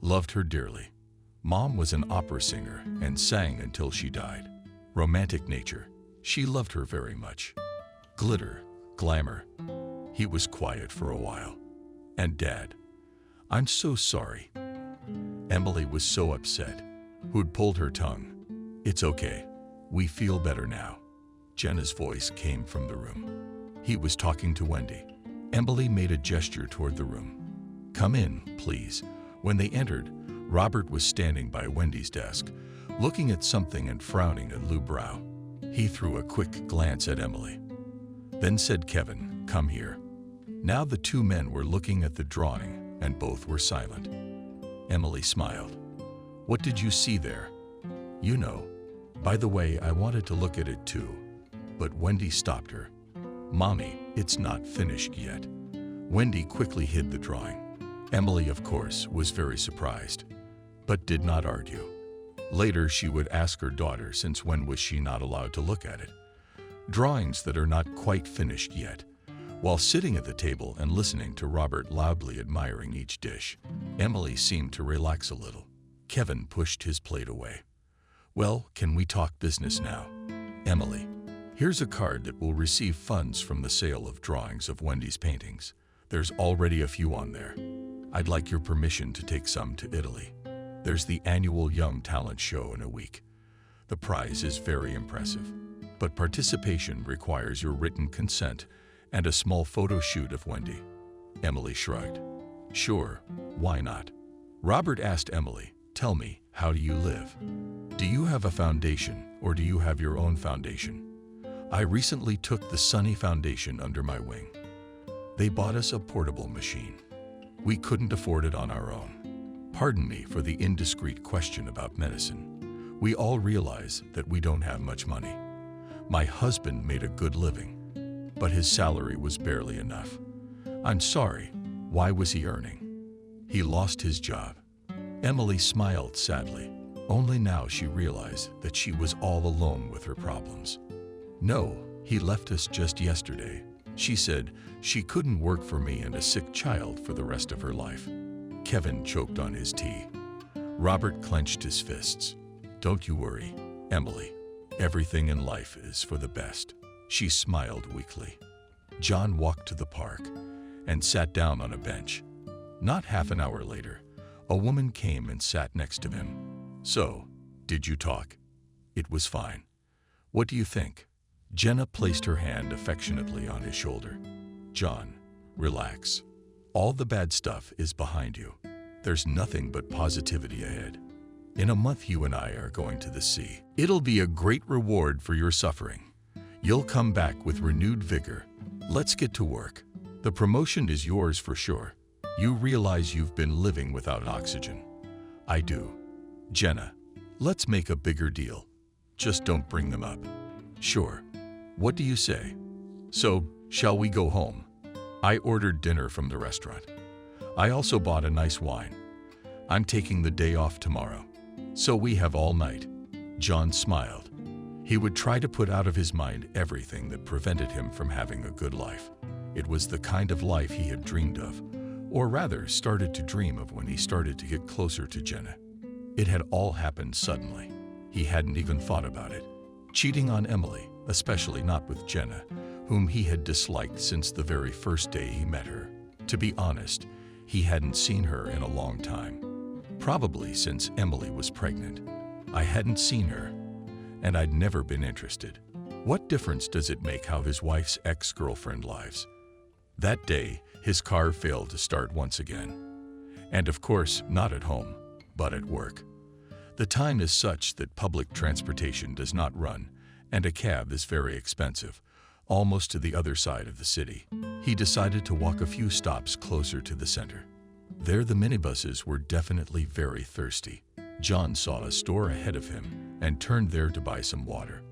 Loved her dearly. Mom was an opera singer and sang until she died. Romantic nature. She loved her very much. Glitter, glamour. He was quiet for a while. And Dad, I'm so sorry. Emily was so upset. Who'd pulled her tongue? It's okay. We feel better now. Jenna's voice came from the room. He was talking to Wendy. Emily made a gesture toward the room. Come in, please. When they entered, Robert was standing by Wendy's desk, looking at something and frowning a low brow. He threw a quick glance at Emily. Then said, Kevin, come here. Now the two men were looking at the drawing, and both were silent. Emily smiled. What did you see there? You know. By the way, I wanted to look at it too, but Wendy stopped her. Mommy, it's not finished yet. Wendy quickly hid the drawing. Emily, of course, was very surprised, but did not argue. Later, she would ask her daughter since when was she not allowed to look at it. Drawings that are not quite finished yet. While sitting at the table and listening to Robert loudly admiring each dish, Emily seemed to relax a little. Kevin pushed his plate away. "Well, can we talk business now? Emily, here's a card that will receive funds from the sale of drawings of Wendy's paintings. There's already a few on there. I'd like your permission to take some to Italy. There's the annual Young Talent Show in a week. The prize is very impressive, but participation requires your written consent and a small photo shoot of Wendy." Emily shrugged. "Sure, why not?" Robert asked Emily, "Tell me, how do you live? Do you have a foundation or do you have your own foundation?" "I recently took the Sunny Foundation under my wing. They bought us a portable machine. We couldn't afford it on our own. Pardon me for the indiscreet question about medicine. We all realize that we don't have much money. My husband made a good living, but his salary was barely enough. I'm sorry, why was he earning? He lost his job." Emily smiled sadly. Only now she realized that she was all alone with her problems. "No, he left us just yesterday. She said she couldn't work for me and a sick child for the rest of her life." Kevin choked on his tea. Robert clenched his fists. "Don't you worry, Emily. Everything in life is for the best." She smiled weakly. John walked to the park and sat down on a bench. Not half an hour later, a woman came and sat next to him. "So, did you talk?" "It was fine. What do you think?" Jenna placed her hand affectionately on his shoulder. "John, relax. All the bad stuff is behind you. There's nothing but positivity ahead. In a month, you and I are going to the sea. It'll be a great reward for your suffering. You'll come back with renewed vigor. Let's get to work. The promotion is yours for sure. You realize you've been living without oxygen." "I do. Jenna, let's make a bigger deal. Just don't bring them up." "Sure. What do you say? So, shall we go home? I ordered dinner from the restaurant. I also bought a nice wine. I'm taking the day off tomorrow, so we have all night." John smiled. He would try to put out of his mind everything that prevented him from having a good life. It was the kind of life he had dreamed of, or rather started to dream of when he started to get closer to Jenna. It had all happened suddenly. He hadn't even thought about it. Cheating on Emily, especially not with Jenna, whom he had disliked since the very first day he met her. To be honest, he hadn't seen her in a long time. Probably since Emily was pregnant. I hadn't seen her, and I'd never been interested. What difference does it make how his wife's ex-girlfriend lives? That day, his car failed to start once again. And of course, not at home, but at work. The time is such that public transportation does not run, and a cab is very expensive, almost to the other side of the city. He decided to walk a few stops closer to the center. There, the minibuses were definitely very thirsty. John saw a store ahead of him and turned there to buy some water.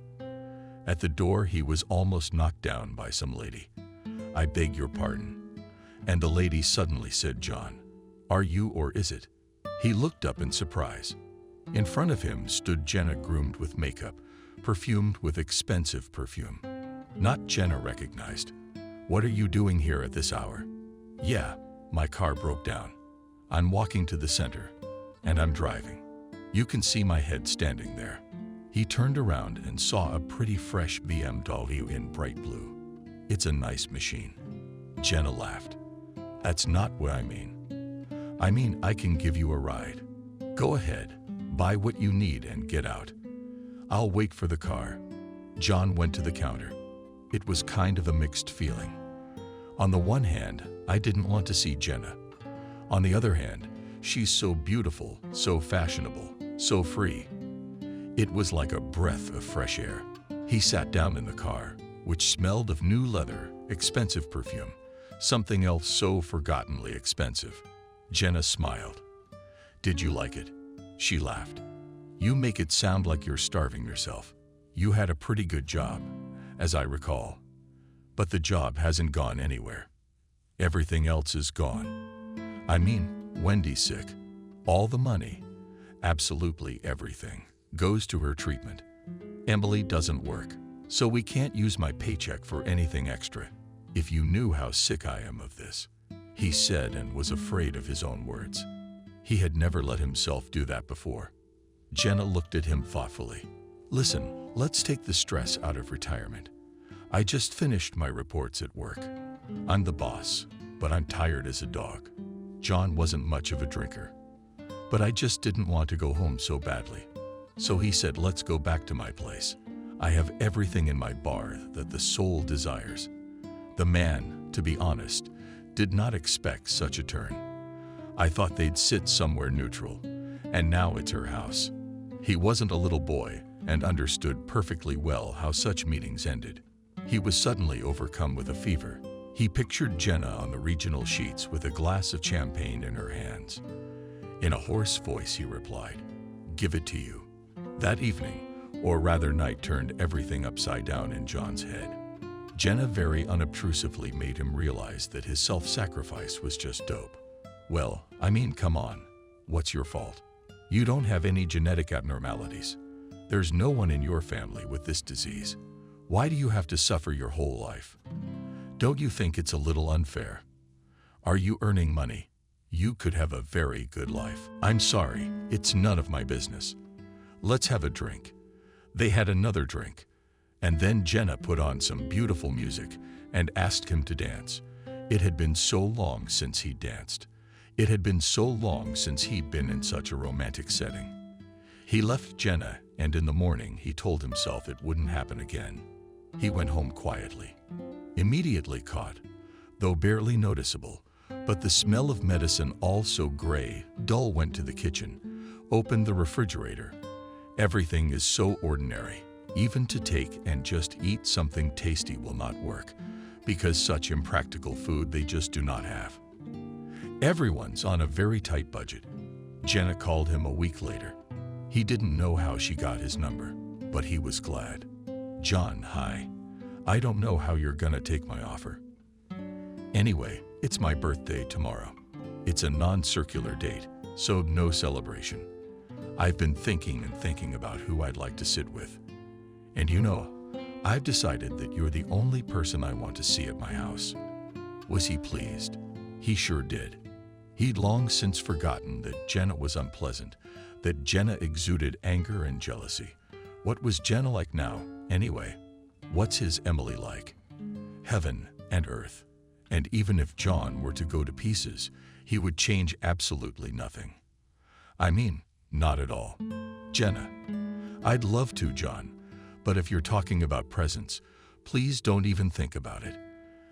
At the door, he was almost knocked down by some lady. "I beg your pardon." And the lady suddenly said, "John, are you or is it?" He looked up in surprise. In front of him stood Jenna, groomed with makeup, perfumed with expensive perfume. Not Jenna recognized. "What are you doing here at this hour?" "Yeah, my car broke down. I'm walking to the center, and I'm driving. You can see my head standing there." He turned around and saw a pretty fresh BMW in bright blue. "It's a nice machine." Jenna laughed. "That's not what I mean. I mean, I can give you a ride. Go ahead, buy what you need and get out. I'll wait for the car." John went to the counter. It was kind of a mixed feeling. On the one hand, I didn't want to see Jenna. On the other hand, she's so beautiful, so fashionable, so free. It was like a breath of fresh air. He sat down in the car, which smelled of new leather, expensive perfume, something else so forgottenly expensive. Jenna smiled. "Did you like it?" She laughed. "You make it sound like you're starving yourself. You had a pretty good job, as I recall. But the job hasn't gone anywhere. Everything else is gone. I mean, Wendy's sick. All the money. absolutely everything, goes to her treatment. Emily doesn't work, so we can't use my paycheck for anything extra. If you knew how sick I am of this, he said, and was afraid of his own words. He had never let himself do that before. Jenna looked at him thoughtfully. Listen, let's take the stress out of retirement. I just finished my reports at work. I'm the boss, but I'm tired as a dog. John wasn't much of a drinker, but I just didn't want to go home so badly. So he said, let's go back to my place. I have everything in my bar that the soul desires. The man, to be honest, did not expect such a turn. I thought they'd sit somewhere neutral, and now it's her house. He wasn't a little boy and understood perfectly well how such meetings ended. He was suddenly overcome with a fever. He pictured Jenna on the regional sheets with a glass of champagne in her hands. In a hoarse voice, he replied, "Give it to you." That evening, or rather night, turned everything upside down in John's head. Jenna very unobtrusively made him realize that his self-sacrifice was just dope. Well, I mean, come on. What's your fault? You don't have any genetic abnormalities. There's no one in your family with this disease. Why do you have to suffer your whole life? Don't you think it's a little unfair? Are you earning money? You could have a very good life. I'm sorry, it's none of my business. Let's have a drink. They had another drink, and then Jenna put on some beautiful music and asked him to dance. It had been so long since he'd danced. It had been so long since he'd been in such a romantic setting. He left Jenna, and in the morning he told himself it wouldn't happen again. He went home quietly. Immediately caught, though barely noticeable, but the smell of medicine, all so gray, dull, went to the kitchen, opened the refrigerator. Everything is so ordinary. Even to take and just eat something tasty will not work, because such impractical food they just do not have. Everyone's on a very tight budget. Jenna called him a week later. He didn't know how she got his number, but he was glad. "John, hi. I don't know how you're gonna take my offer. Anyway, it's my birthday tomorrow. It's a non-circular date, so no celebration. I've been thinking about who I'd like to sit with. And you know, I've decided that you're the only person I want to see at my house." Was he pleased? He sure did. He'd long since forgotten that Jenna was unpleasant, that Jenna exuded anger and jealousy. What was Jenna like now, anyway? What's his Emily like? Heaven and earth. And even if John were to go to pieces, he would change absolutely nothing. I mean, not at all. Jenna, I'd love to, John, but if you're talking about presents, please don't even think about it.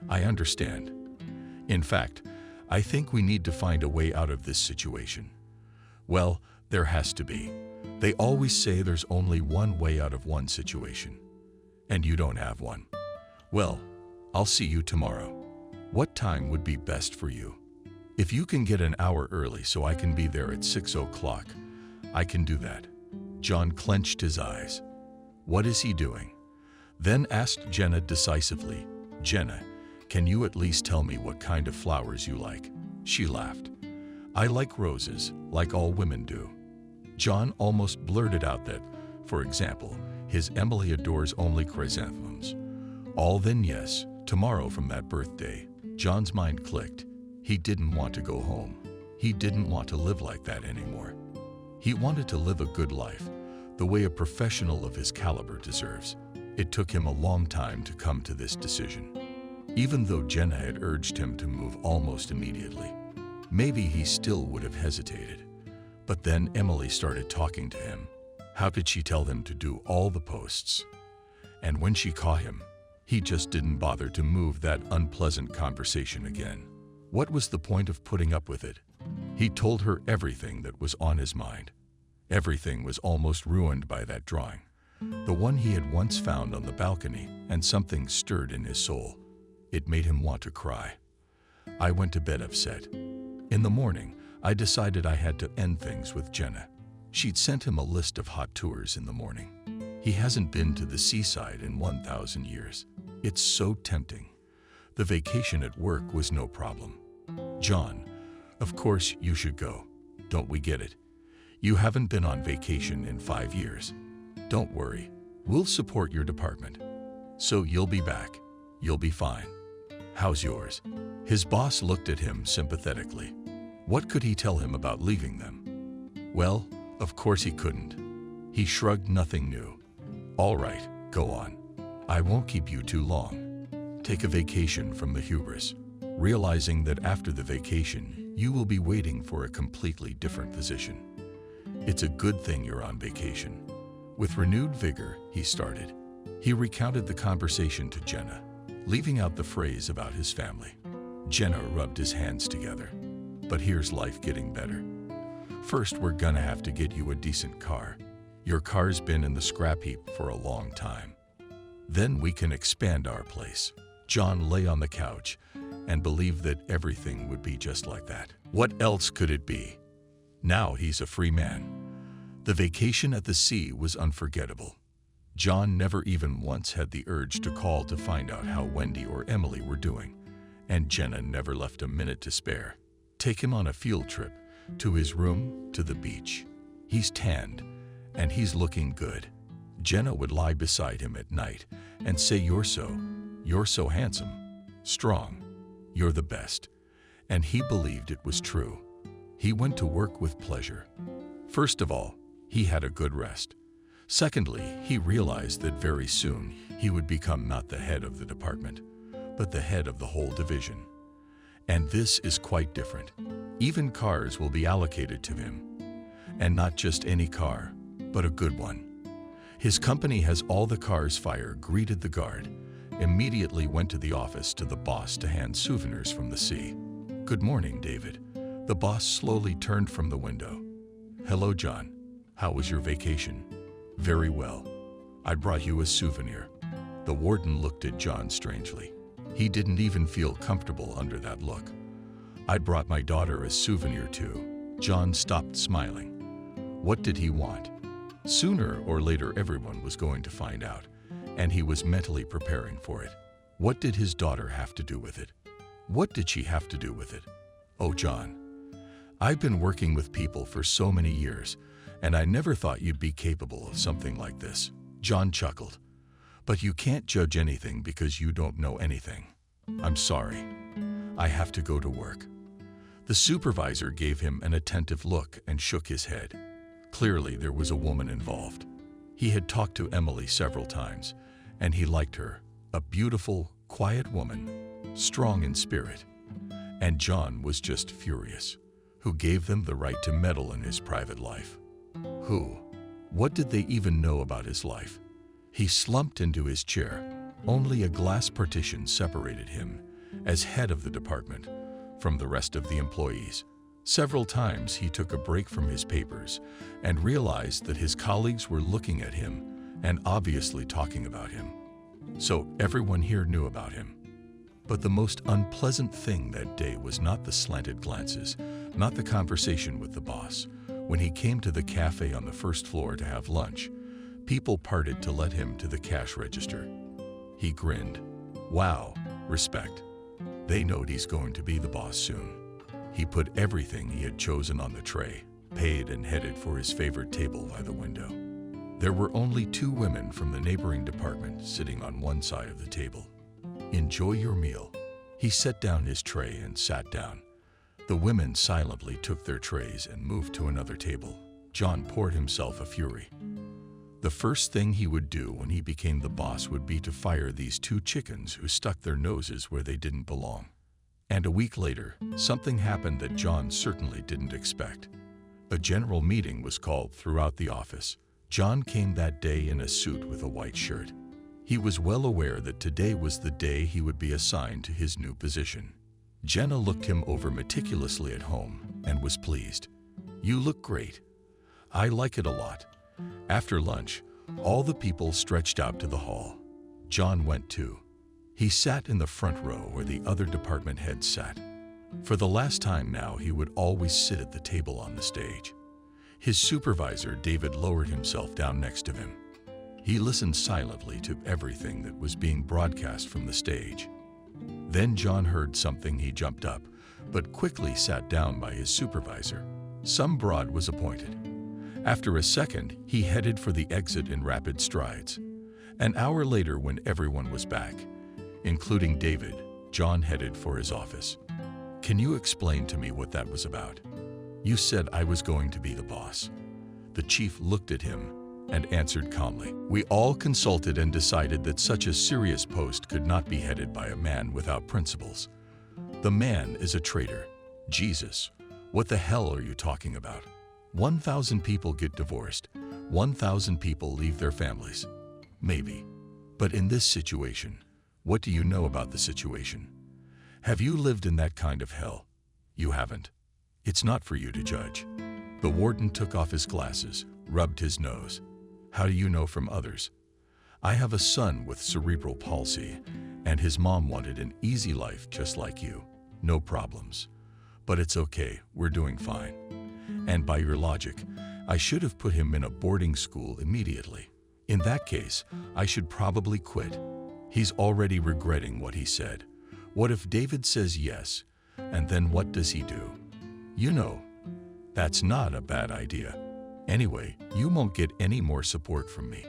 I understand. In fact, I think we need to find a way out of this situation. Well, there has to be. They always say there's only one way out of one situation. And you don't have one. Well, I'll see you tomorrow. What time would be best for you? If you can get an hour early so I can be there at 6 o'clock, I can do that. John clenched his eyes. What is he doing? Then asked Jenna decisively, "Jenna, can you at least tell me what kind of flowers you like?" She laughed. "I like roses, like all women do." John almost blurted out that, for example, his Emily adores only chrysanthemums. All then yes, tomorrow from that birthday. John's mind clicked. He didn't want to go home. He didn't want to live like that anymore. He wanted to live a good life, the way a professional of his caliber deserves. It took him a long time to come to this decision. Even though Jenna had urged him to move almost immediately, maybe he still would have hesitated. But then Emily started talking to him. How could she tell him to do all the posts? And when she caught him, he just didn't bother to move that unpleasant conversation again. What was the point of putting up with it? He told her everything that was on his mind. Everything was almost ruined by that drawing, the one he had once found on the balcony, and something stirred in his soul. It made him want to cry. I went to bed upset. In the morning, I decided I had to end things with Jenna. She'd sent him a list of hot tours in the morning. He hasn't been to the seaside in 1,000 years. It's so tempting. The vacation at work was no problem. John, of course you should go. Don't we get it? You haven't been on vacation in 5 years. Don't worry, we'll support your department. So you'll be back. You'll be fine. How's yours? His boss looked at him sympathetically. What could he tell him about leaving them? Well, of course he couldn't. He shrugged, nothing new. All right, go on. I won't keep you too long. Take a vacation from the hubris, realizing that after the vacation, you will be waiting for a completely different position. It's a good thing you're on vacation. With renewed vigor, he started. He recounted the conversation to Jenna, leaving out the phrase about his family. Jenna rubbed his hands together. But here's life getting better. First, we're gonna have to get you a decent car. Your car's been in the scrap heap for a long time. Then we can expand our place. John lay on the couch and believed that everything would be just like that. What else could it be? Now he's a free man. The vacation at the sea was unforgettable. John never even once had the urge to call to find out how Wendy or Emily were doing, and Jenna never left a minute to spare. Take him on a field trip, to his room, to the beach. He's tanned, and he's looking good. Jenna would lie beside him at night and say, you're so handsome, strong, you're the best. And he believed it was true. He went to work with pleasure. First of all, he had a good rest. Secondly, he realized that very soon he would become not the head of the department, but the head of the whole division. And this is quite different. Even cars will be allocated to him. And not just any car, but a good one. His company has all the cars. Fire greeted the guard, immediately went to the office to the boss to hand souvenirs from the sea. Good morning, David. The boss slowly turned from the window. Hello, John. How was your vacation? Very well. I brought you a souvenir. The warden looked at John strangely. He didn't even feel comfortable under that look. I brought my daughter a souvenir too. John stopped smiling. What did he want? Sooner or later everyone was going to find out, and he was mentally preparing for it. What did his daughter have to do with it? What did she have to do with it? Oh, John, I've been working with people for so many years, and I never thought you'd be capable of something like this. John chuckled. But you can't judge anything because you don't know anything. I'm sorry. I have to go to work. The supervisor gave him an attentive look and shook his head. Clearly, there was a woman involved. He had talked to Emily several times, and he liked her. A beautiful, quiet woman, strong in spirit. And John was just furious. Who gave them the right to meddle in his private life? Who? What did they even know about his life? He slumped into his chair. Only a glass partition separated him, as head of the department, from the rest of the employees. Several times he took a break from his papers and realized that his colleagues were looking at him and obviously talking about him. So everyone here knew about him. But the most unpleasant thing that day was not the slanted glances, not the conversation with the boss. When he came to the cafe on the first floor to have lunch, people parted to let him to the cash register. He grinned. Wow, respect. They know he's going to be the boss soon. He put everything he had chosen on the tray, paid, and headed for his favorite table by the window. There were only 2 women from the neighboring department sitting on one side of the table. Enjoy your meal. He set down his tray and sat down. The women silently took their trays and moved to another table. John poured himself a fury. The first thing he would do when he became the boss would be to fire these 2 chickens who stuck their noses where they didn't belong. And a week later, something happened that John certainly didn't expect. A general meeting was called throughout the office. John came that day in a suit with a white shirt. He was well aware that today was the day he would be assigned to his new position. Jenna looked him over meticulously at home and was pleased. You look great. I like it a lot. After lunch, all the people stretched out to the hall. John went too. He sat in the front row where the other department heads sat. For the last time now, he would always sit at the table on the stage. His supervisor, David, lowered himself down next to him. He listened silently to everything that was being broadcast from the stage. Then John heard something. He jumped up, but quickly sat down by his supervisor. Some broad was appointed. After a second, he headed for the exit in rapid strides. An hour later, when everyone was back, including David, John headed for his office. "Can you explain to me what that was about? You said I was going to be the boss." The chief looked at him and answered calmly, "We all consulted and decided that such a serious post could not be headed by a man without principles. The man is a traitor." "Jesus, what the hell are you talking about? 1,000 people get divorced. 1,000 people leave their families. Maybe. But in this situation, what do you know about the situation? Have you lived in that kind of hell? You haven't. It's not for you to judge." The warden took off his glasses, rubbed his nose. "How do you know from others? I have a son with cerebral palsy, and his mom wanted an easy life just like you. No problems. But it's okay, we're doing fine. And by your logic, I should have put him in a boarding school immediately. In that case, I should probably quit. He's already regretting what he said. What if David says yes, and then what does he do? You know, that's not a bad idea. Anyway, you won't get any more support from me."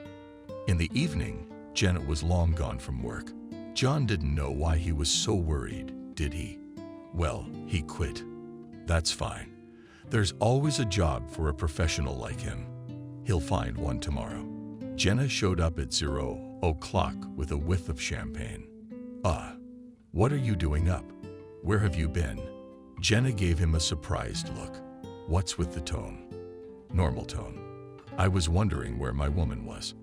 In the evening, Janet was long gone from work. John didn't know why he was so worried, did he? Well, he quit. That's fine. There's always a job for a professional like him. He'll find one tomorrow. Jenna showed up at 0:00 with a whiff of champagne. What are you doing up? Where have you been?" Jenna gave him a surprised look. "What's with the tone?" "Normal tone. I was wondering where my woman was.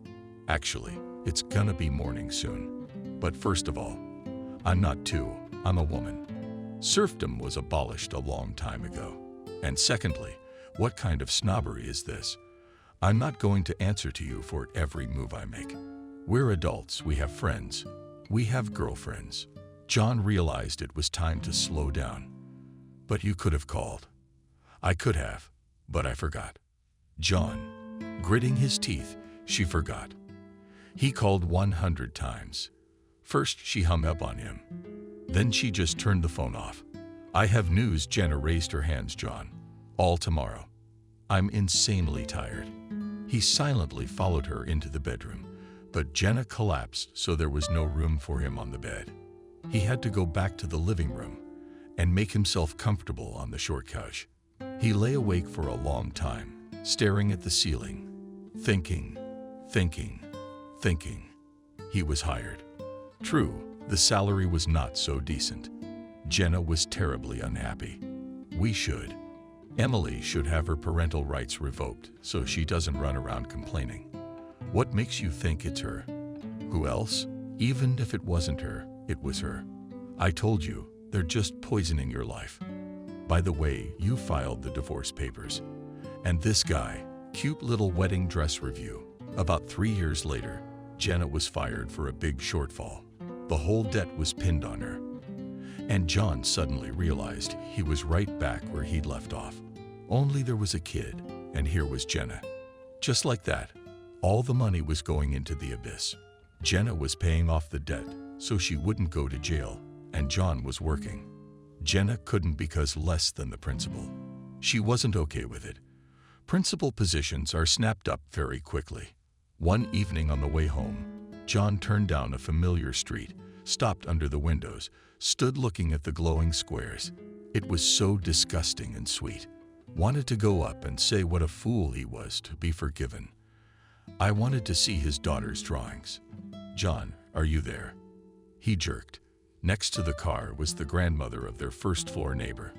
Actually, it's gonna be morning soon. But first of all, I'm not two, I'm a woman. Serfdom was abolished a long time ago. And secondly, what kind of snobbery is this? I'm not going to answer to you for every move I make. We're adults, we have friends, we have girlfriends." John realized it was time to slow down. "But you could have called." "I could have, but I forgot." John, gritting his teeth, "She forgot. He called 100 times. First she hung up on him. Then she just turned the phone off. I have news." Jenna raised her hands. "John, all tomorrow. I'm insanely tired." He silently followed her into the bedroom, but Jenna collapsed, so there was no room for him on the bed. He had to go back to the living room and make himself comfortable on the short couch. He lay awake for a long time, staring at the ceiling, thinking. He was hired. True, the salary was not so decent. Jenna was terribly unhappy. Emily should have her parental rights revoked so she doesn't run around complaining. What makes you think it's her? Who else? Even if it wasn't her, it was her. I told you, they're just poisoning your life. By the way, you filed the divorce papers. And this guy, cute little wedding dress review. About 3 years later, Jenna was fired for a big shortfall. The whole debt was pinned on her. And John suddenly realized he was right back where he'd left off. Only there was a kid, and here was Jenna. Just like that, all the money was going into the abyss. Jenna was paying off the debt so she wouldn't go to jail, and John was working. Jenna couldn't because less than the principal. She wasn't okay with it. Principal positions are snapped up very quickly. One evening on the way home, John turned down a familiar street, stopped under the windows, stood looking at the glowing squares. It was so disgusting and sweet. Wanted to go up and say what a fool he was to be forgiven. I wanted to see his daughter's drawings. "John, are you there?" He jerked. Next to the car was the grandmother of their first-floor neighbor.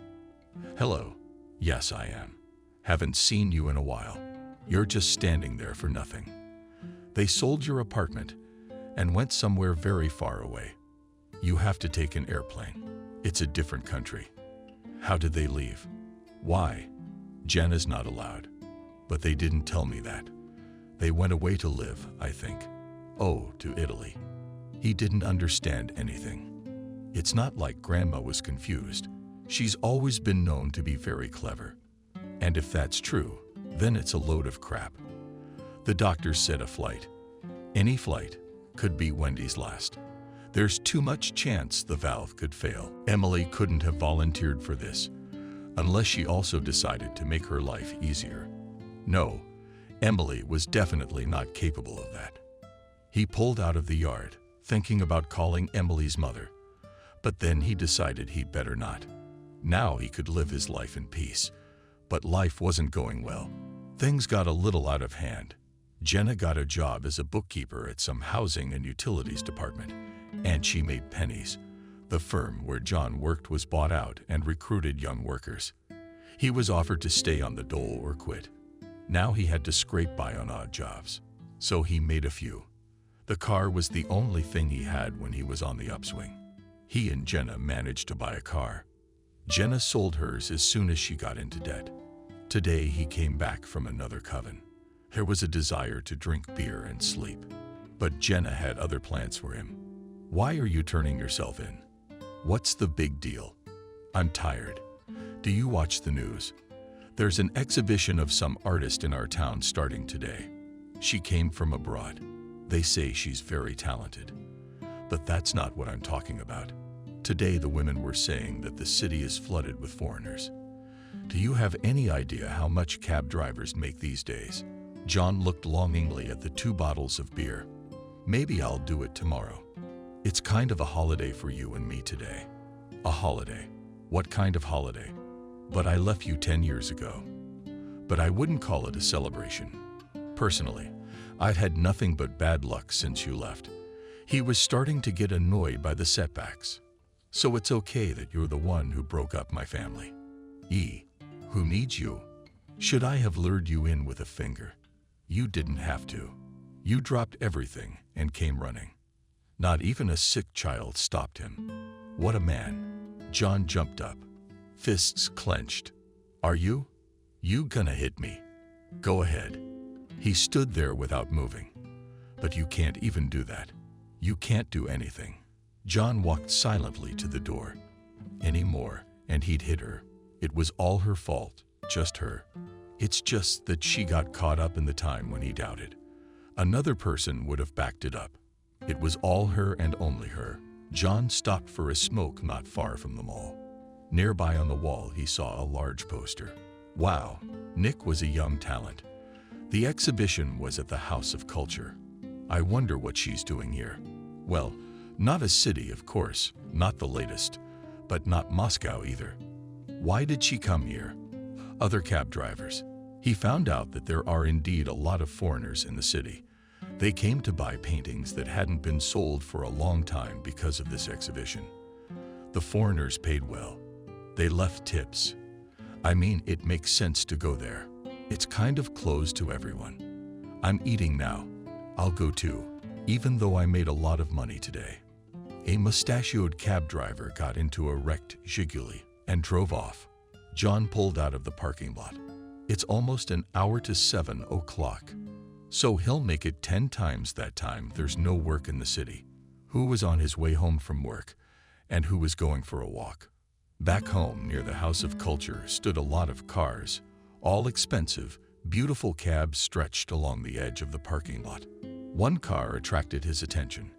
"Hello. Yes, I am. Haven't seen you in a while. You're just standing there for nothing. They sold your apartment and went somewhere very far away. You have to take an airplane. It's a different country. How did they leave? Why? Jenna's not allowed. But they didn't tell me that. They went away to live, I think. Oh, to Italy." He didn't understand anything. It's not like Grandma was confused. She's always been known to be very clever. And if that's true, then it's a load of crap. The doctor said a flight. Any flight could be Wendy's last. There's too much chance the valve could fail. Emily couldn't have volunteered for this, unless she also decided to make her life easier. No, Emily was definitely not capable of that. He pulled out of the yard, thinking about calling Emily's mother, but then he decided he'd better not. Now he could live his life in peace, but life wasn't going well. Things got a little out of hand. Jenna got a job as a bookkeeper at some housing and utilities department, and she made pennies. The firm where John worked was bought out and recruited young workers. He was offered to stay on the dole or quit. Now he had to scrape by on odd jobs, so he made a few. The car was the only thing he had when he was on the upswing. He and Jenna managed to buy a car. Jenna sold hers as soon as she got into debt. Today he came back from another coven. There was a desire to drink beer and sleep, but Jenna had other plans for him. Why are you turning yourself in? What's the big deal? I'm tired. Do you watch the news? There's an exhibition of some artist in our town starting today. She came from abroad. They say she's very talented. But that's not what I'm talking about. Today the women were saying that the city is flooded with foreigners. Do you have any idea how much cab drivers make these days? John looked longingly at the 2 bottles of beer. Maybe I'll do it tomorrow. It's kind of a holiday for you and me today. A holiday? What kind of holiday? But I left you 10 years ago. But I wouldn't call it a celebration. Personally, I've had nothing but bad luck since you left. He was starting to get annoyed by the setbacks. So it's okay that you're the one who broke up my family. Who needs you? Should I have lured you in with a finger? You didn't have to. You dropped everything and came running. Not even a sick child stopped him. What a man. John jumped up, fists clenched. Are you gonna hit me? Go ahead. He stood there without moving. But you can't even do that. You can't do anything. John walked silently to the door. Any more, and he'd hit her. It was all her fault, just her. It's just that she got caught up in the time when he doubted. Another person would have backed it up. It was all her and only her. John stopped for a smoke not far from the mall. Nearby on the wall, he saw a large poster. Wow, Nick was a young talent. The exhibition was at the House of Culture. I wonder what she's doing here. Well, not a city, of course, not the latest, but not Moscow either. Why did she come here? Other cab drivers. He found out that there are indeed a lot of foreigners in the city. They came to buy paintings that hadn't been sold for a long time because of this exhibition. The foreigners paid well. They left tips. I mean, it makes sense to go there. It's kind of closed to everyone. I'm eating now. I'll go too, even though I made a lot of money today. A mustachioed cab driver got into a wrecked Zhiguli and drove off. John pulled out of the parking lot. It's almost an hour to 7 o'clock. So he'll make it 10 times that time there's no work in the city. Who was on his way home from work and who was going for a walk? Back home near the House of Culture stood a lot of cars, all expensive, beautiful cabs stretched along the edge of the parking lot. One car attracted his attention,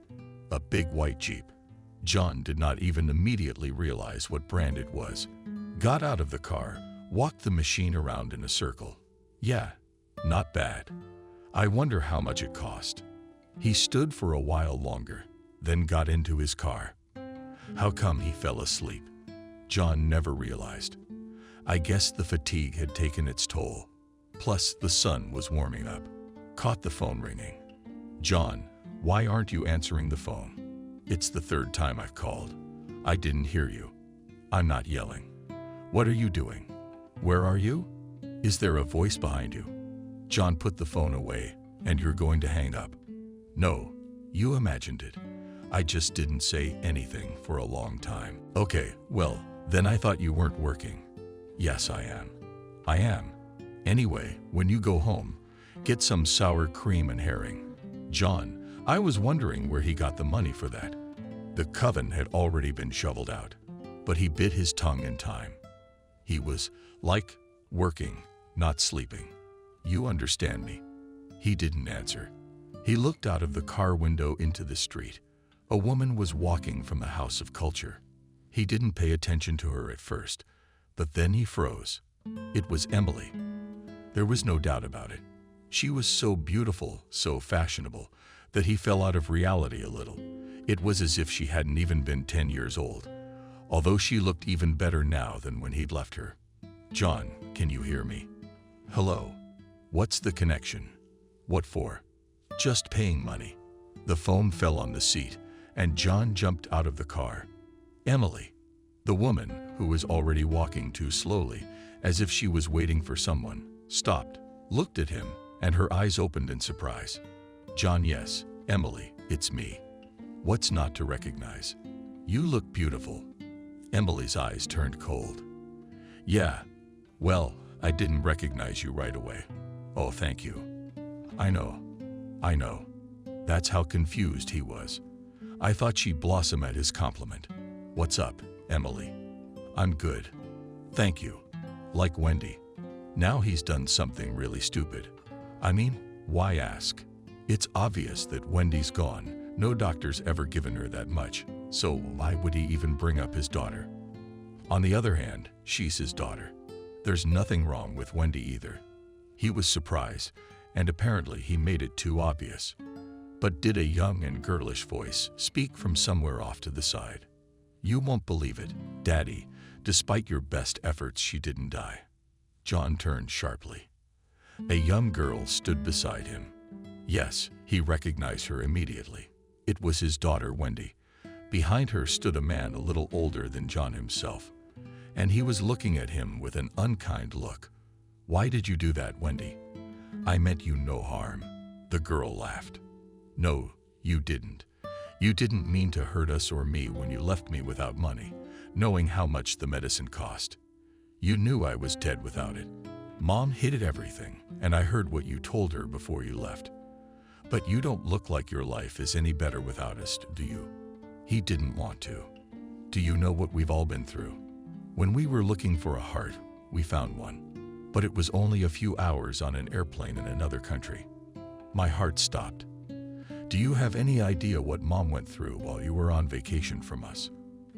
a big white Jeep. John did not even immediately realize what brand it was. Got out of the car, walked the machine around in a circle. Yeah, not bad. I wonder how much it cost. He stood for a while longer, then got into his car. How come he fell asleep? John never realized. I guess the fatigue had taken its toll. Plus, the sun was warming up. Caught the phone ringing. John, why aren't you answering the phone? It's the 3rd time I've called. I didn't hear you. I'm not yelling. What are you doing? Where are you? Is there a voice behind you? John put the phone away. And you're going to hang up? No, you imagined it. I just didn't say anything for a long time. Okay, well, then I thought you weren't working. Yes, I am. I am. Anyway, when you go home, get some sour cream and herring. John, I was wondering where he got the money for that. The coven had already been shoveled out, but he bit his tongue in time. He was, like, working, not sleeping. You understand me? He didn't answer. He looked out of the car window into the street. A woman was walking from the House of Culture. He didn't pay attention to her at first, but then he froze. It was Emily. There was no doubt about it. She was so beautiful, so fashionable, that he fell out of reality a little. It was as if she hadn't even been 10 years old, although she looked even better now than when he'd left her. "John, can you hear me?" "Hello. What's the connection?" "What for?" "Just paying money." The phone fell on the seat, and John jumped out of the car. Emily, the woman, who was already walking too slowly, as if she was waiting for someone, stopped, looked at him, and her eyes opened in surprise. "John, yes, Emily, it's me. What's not to recognize? You look beautiful." Emily's eyes turned cold. "Yeah, well, I didn't recognize you right away." "Oh, thank you." I know. That's how confused he was. I thought she'd blossom at his compliment. "What's up, Emily?" "I'm good. Thank you." Like Wendy. Now he's done something really stupid. I mean, why ask? It's obvious that Wendy's gone. No doctor's ever given her that much, so why would he even bring up his daughter? On the other hand, she's his daughter. There's nothing wrong with Wendy either. He was surprised, and apparently he made it too obvious. But did a young and girlish voice speak from somewhere off to the side? "You won't believe it, Daddy. Despite your best efforts, she didn't die." John turned sharply. A young girl stood beside him. Yes, he recognized her immediately. It was his daughter, Wendy. Behind her stood a man a little older than John himself, and he was looking at him with an unkind look. "Why did you do that, Wendy?" "I meant you no harm." The girl laughed. "No, you didn't. You didn't mean to hurt us or me when you left me without money, knowing how much the medicine cost. You knew I was dead without it. Mom hid everything, and I heard what you told her before you left. But you don't look like your life is any better without us, do you?" He didn't want to. "Do you know what we've all been through? When we were looking for a heart, we found one. But it was only a few hours on an airplane in another country. My heart stopped. Do you have any idea what Mom went through while you were on vacation from us?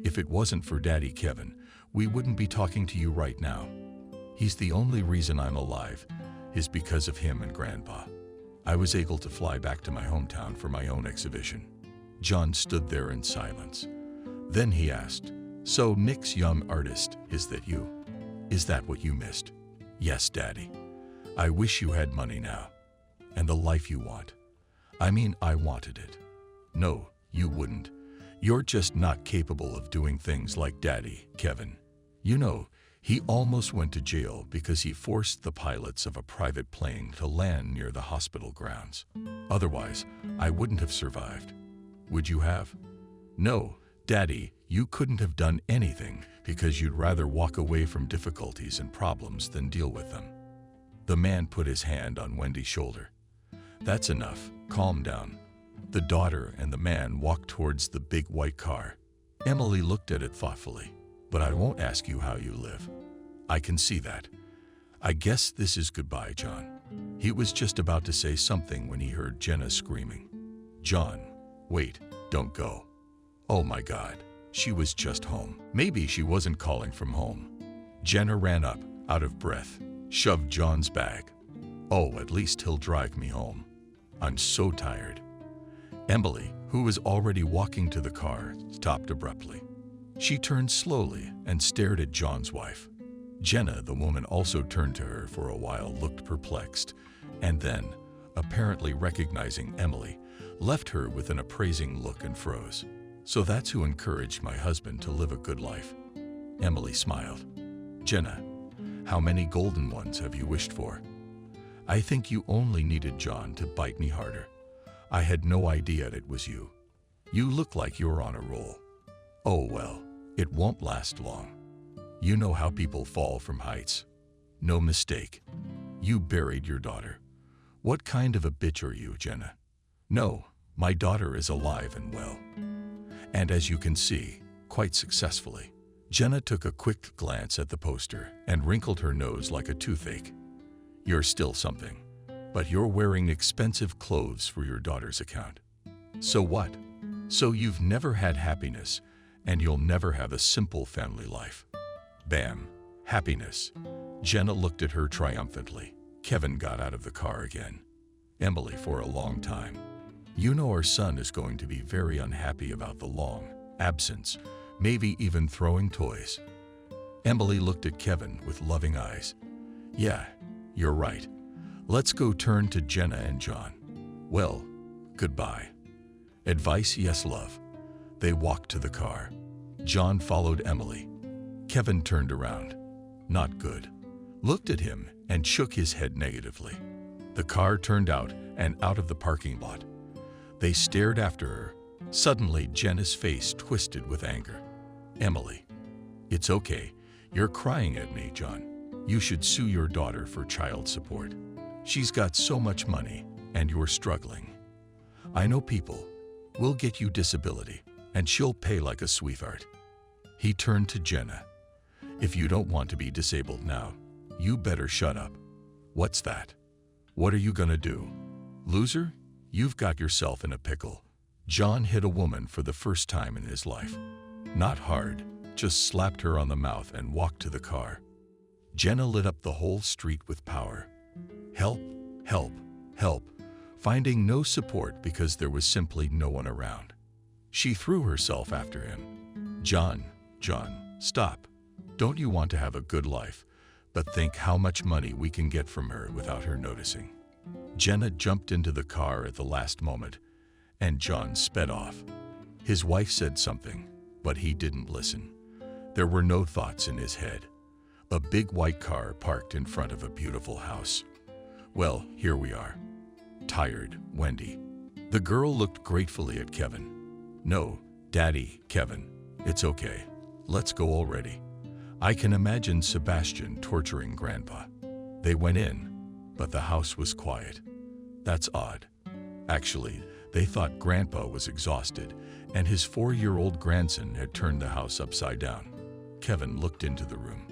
If it wasn't for Daddy Kevin, we wouldn't be talking to you right now. He's the only reason I'm alive, is because of him and Grandpa. I was able to fly back to my hometown for my own exhibition." John stood there in silence. Then he asked, "So Nick's young artist, is that you? Is that what you missed?" "Yes, Daddy. I wish you had money now. And the life you want. I mean, I wanted it." "No, you wouldn't. You're just not capable of doing things like Daddy, Kevin. You know, he almost went to jail because he forced the pilots of a private plane to land near the hospital grounds. Otherwise, I wouldn't have survived. Would you have?" "No, Daddy, you couldn't have done anything because you'd rather walk away from difficulties and problems than deal with them." The man put his hand on Wendy's shoulder. "That's enough. Calm down." The daughter and the man walked towards the big white car. Emily looked at it thoughtfully. "But I won't ask you how you live." "I can see that. I guess this is goodbye, John." He was just about to say something when he heard Jenna screaming. "John, wait, don't go." Oh my God, she was just home. Maybe she wasn't calling from home. Jenna ran up, out of breath, shoved John's bag. "Oh, at least he'll drive me home. I'm so tired." Emily, who was already walking to the car, stopped abruptly. She turned slowly and stared at John's wife. Jenna, the woman, also turned to her for a while, looked perplexed, and then, apparently recognizing Emily, left her with an appraising look and froze. "So that's who encouraged my husband to live a good life." Emily smiled. "Jenna, how many golden ones have you wished for?" "I think you only needed John to bite me harder. I had no idea it was you. You look like you're on a roll." "Oh well, it won't last long. You know how people fall from heights. No mistake. You buried your daughter. What kind of a bitch are you, Jenna?" "No, my daughter is alive and well. And as you can see, quite successfully." Jenna took a quick glance at the poster and wrinkled her nose like a toothache. "You're still something, but you're wearing expensive clothes for your daughter's account. So what? So you've never had happiness, and you'll never have a simple family life." Bam! Happiness. Jenna looked at her triumphantly. Kevin got out of the car again. Emily for a long time. You know our son is going to be very unhappy about the long absence, maybe even throwing toys. Emily looked at Kevin with loving eyes. Yeah, you're right. Let's go turn to Jenna and John. Well, goodbye. Advice, yes, love. They walked to the car. John followed Emily. Kevin turned around. Not good. Looked at him and shook his head negatively. The car turned out and out of the parking lot. They stared after her. Suddenly, Jenna's face twisted with anger. Emily, it's okay. You're crying at me, John. You should sue your daughter for child support. She's got so much money, and you're struggling. I know people. We'll get you disability, and she'll pay like a sweetheart. He turned to Jenna. If you don't want to be disabled now, you better shut up. What's that? What are you gonna do? Loser? You've got yourself in a pickle. John hit a woman for the first time in his life. Not hard, just slapped her on the mouth and walked to the car. Jenna lit up the whole street with power. Help, help, help, finding no support because there was simply no one around. She threw herself after him. John, stop. Don't you want to have a good life? But think how much money we can get from her without her noticing. Jenna jumped into the car at the last moment, and John sped off. His wife said something, but he didn't listen. There were no thoughts in his head. A big white car parked in front of a beautiful house. Well, here we are. Tired, Wendy. The girl looked gratefully at Kevin. No, Daddy, Kevin, it's okay. Let's go already. I can imagine Sebastian torturing Grandpa. They went in, but the house was quiet. That's odd. Actually, they thought Grandpa was exhausted, and his 4-year-old grandson had turned the house upside down. Kevin looked into the room.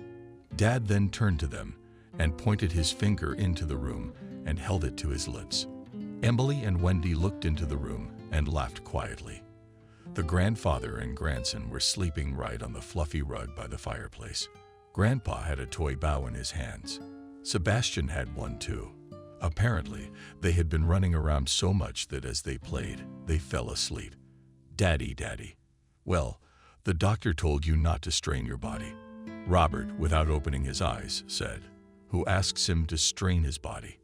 Dad then turned to them and pointed his finger into the room and held it to his lips. Emily and Wendy looked into the room and laughed quietly. The grandfather and grandson were sleeping right on the fluffy rug by the fireplace. Grandpa had a toy bow in his hands. Sebastian had one too. Apparently, they had been running around so much that as they played, they fell asleep. Daddy. Well, the doctor told you not to strain your body. Robert, without opening his eyes, said, who asks him to strain his body.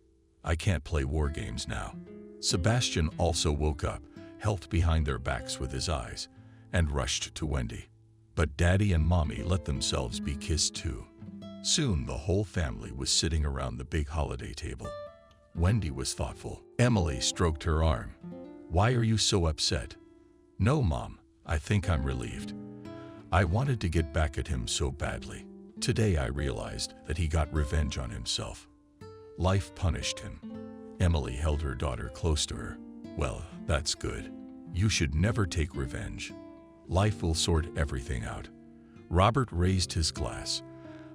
I can't play war games now. Sebastian also woke up, helped behind their backs with his eyes, and rushed to Wendy. But Daddy and Mommy let themselves be kissed too. Soon the whole family was sitting around the big holiday table. Wendy was thoughtful. Emily stroked her arm. Why are you so upset? No, Mom, I think I'm relieved. I wanted to get back at him so badly. Today I realized that he got revenge on himself. Life punished him. Emily held her daughter close to her. Well, that's good. You should never take revenge. Life will sort everything out. Robert raised his glass.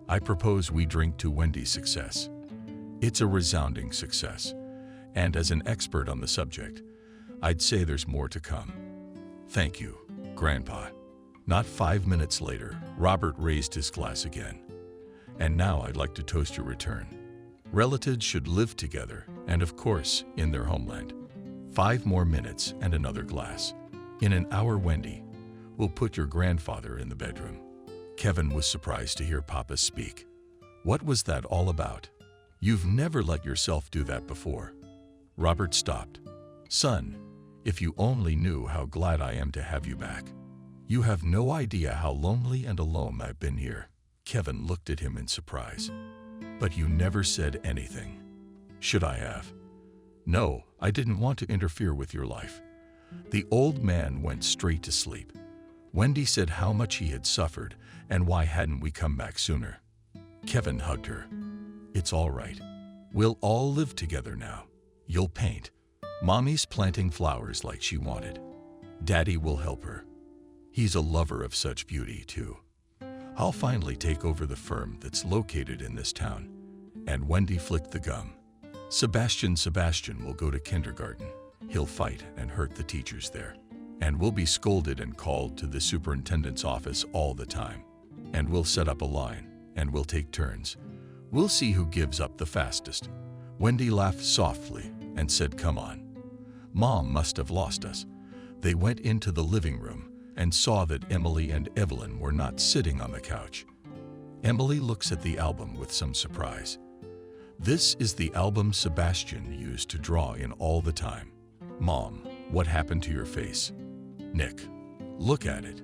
I propose we drink to Wendy's success. It's a resounding success. And as an expert on the subject, I'd say there's more to come. Thank you, Grandpa. Not 5 minutes later, Robert raised his glass again. And now I'd like to toast your return. Relatives should live together, and of course, in their homeland. 5 more minutes and another glass. In an hour, Wendy, we'll put your grandfather in the bedroom. Kevin was surprised to hear Papa speak. What was that all about? You've never let yourself do that before. Robert stopped. Son, if you only knew how glad I am to have you back. You have no idea how lonely and alone I've been here. Kevin looked at him in surprise. But you never said anything. Should I have? No, I didn't want to interfere with your life. The old man went straight to sleep. Wendy said how much he had suffered and why hadn't we come back sooner. Kevin hugged her. It's all right. We'll all live together now. You'll paint. Mommy's planting flowers like she wanted. Daddy will help her. He's a lover of such beauty too. I'll finally take over the firm that's located in this town. And Wendy flicked the gum. Sebastian will go to kindergarten. He'll fight and hurt the teachers there. And we'll be scolded and called to the superintendent's office all the time. And we'll set up a line, and we'll take turns. We'll see who gives up the fastest. Wendy laughed softly. and said, "Come on." Mom must have lost us. They went into the living room and saw that Emily and Evelyn were not sitting on the couch. Emily looks at the album with some surprise. This is the album Sebastian used to draw in all the time. "Mom, what happened to your face?" "Nick, look at it."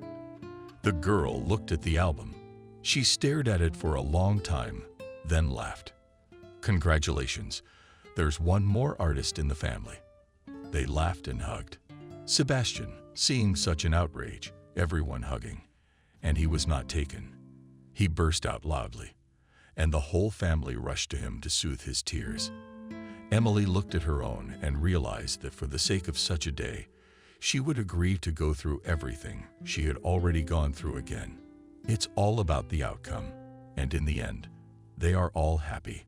The girl looked at the album. She stared at it for a long time, then laughed. "Congratulations, there's one more artist in the family." They laughed and hugged. Sebastian, seeing such an outrage, everyone hugging, and he was not taken, he burst out loudly, and the whole family rushed to him to soothe his tears. Emily looked at her own and realized that for the sake of such a day, she would agree to go through everything she had already gone through again. It's all about the outcome, and in the end, they are all happy.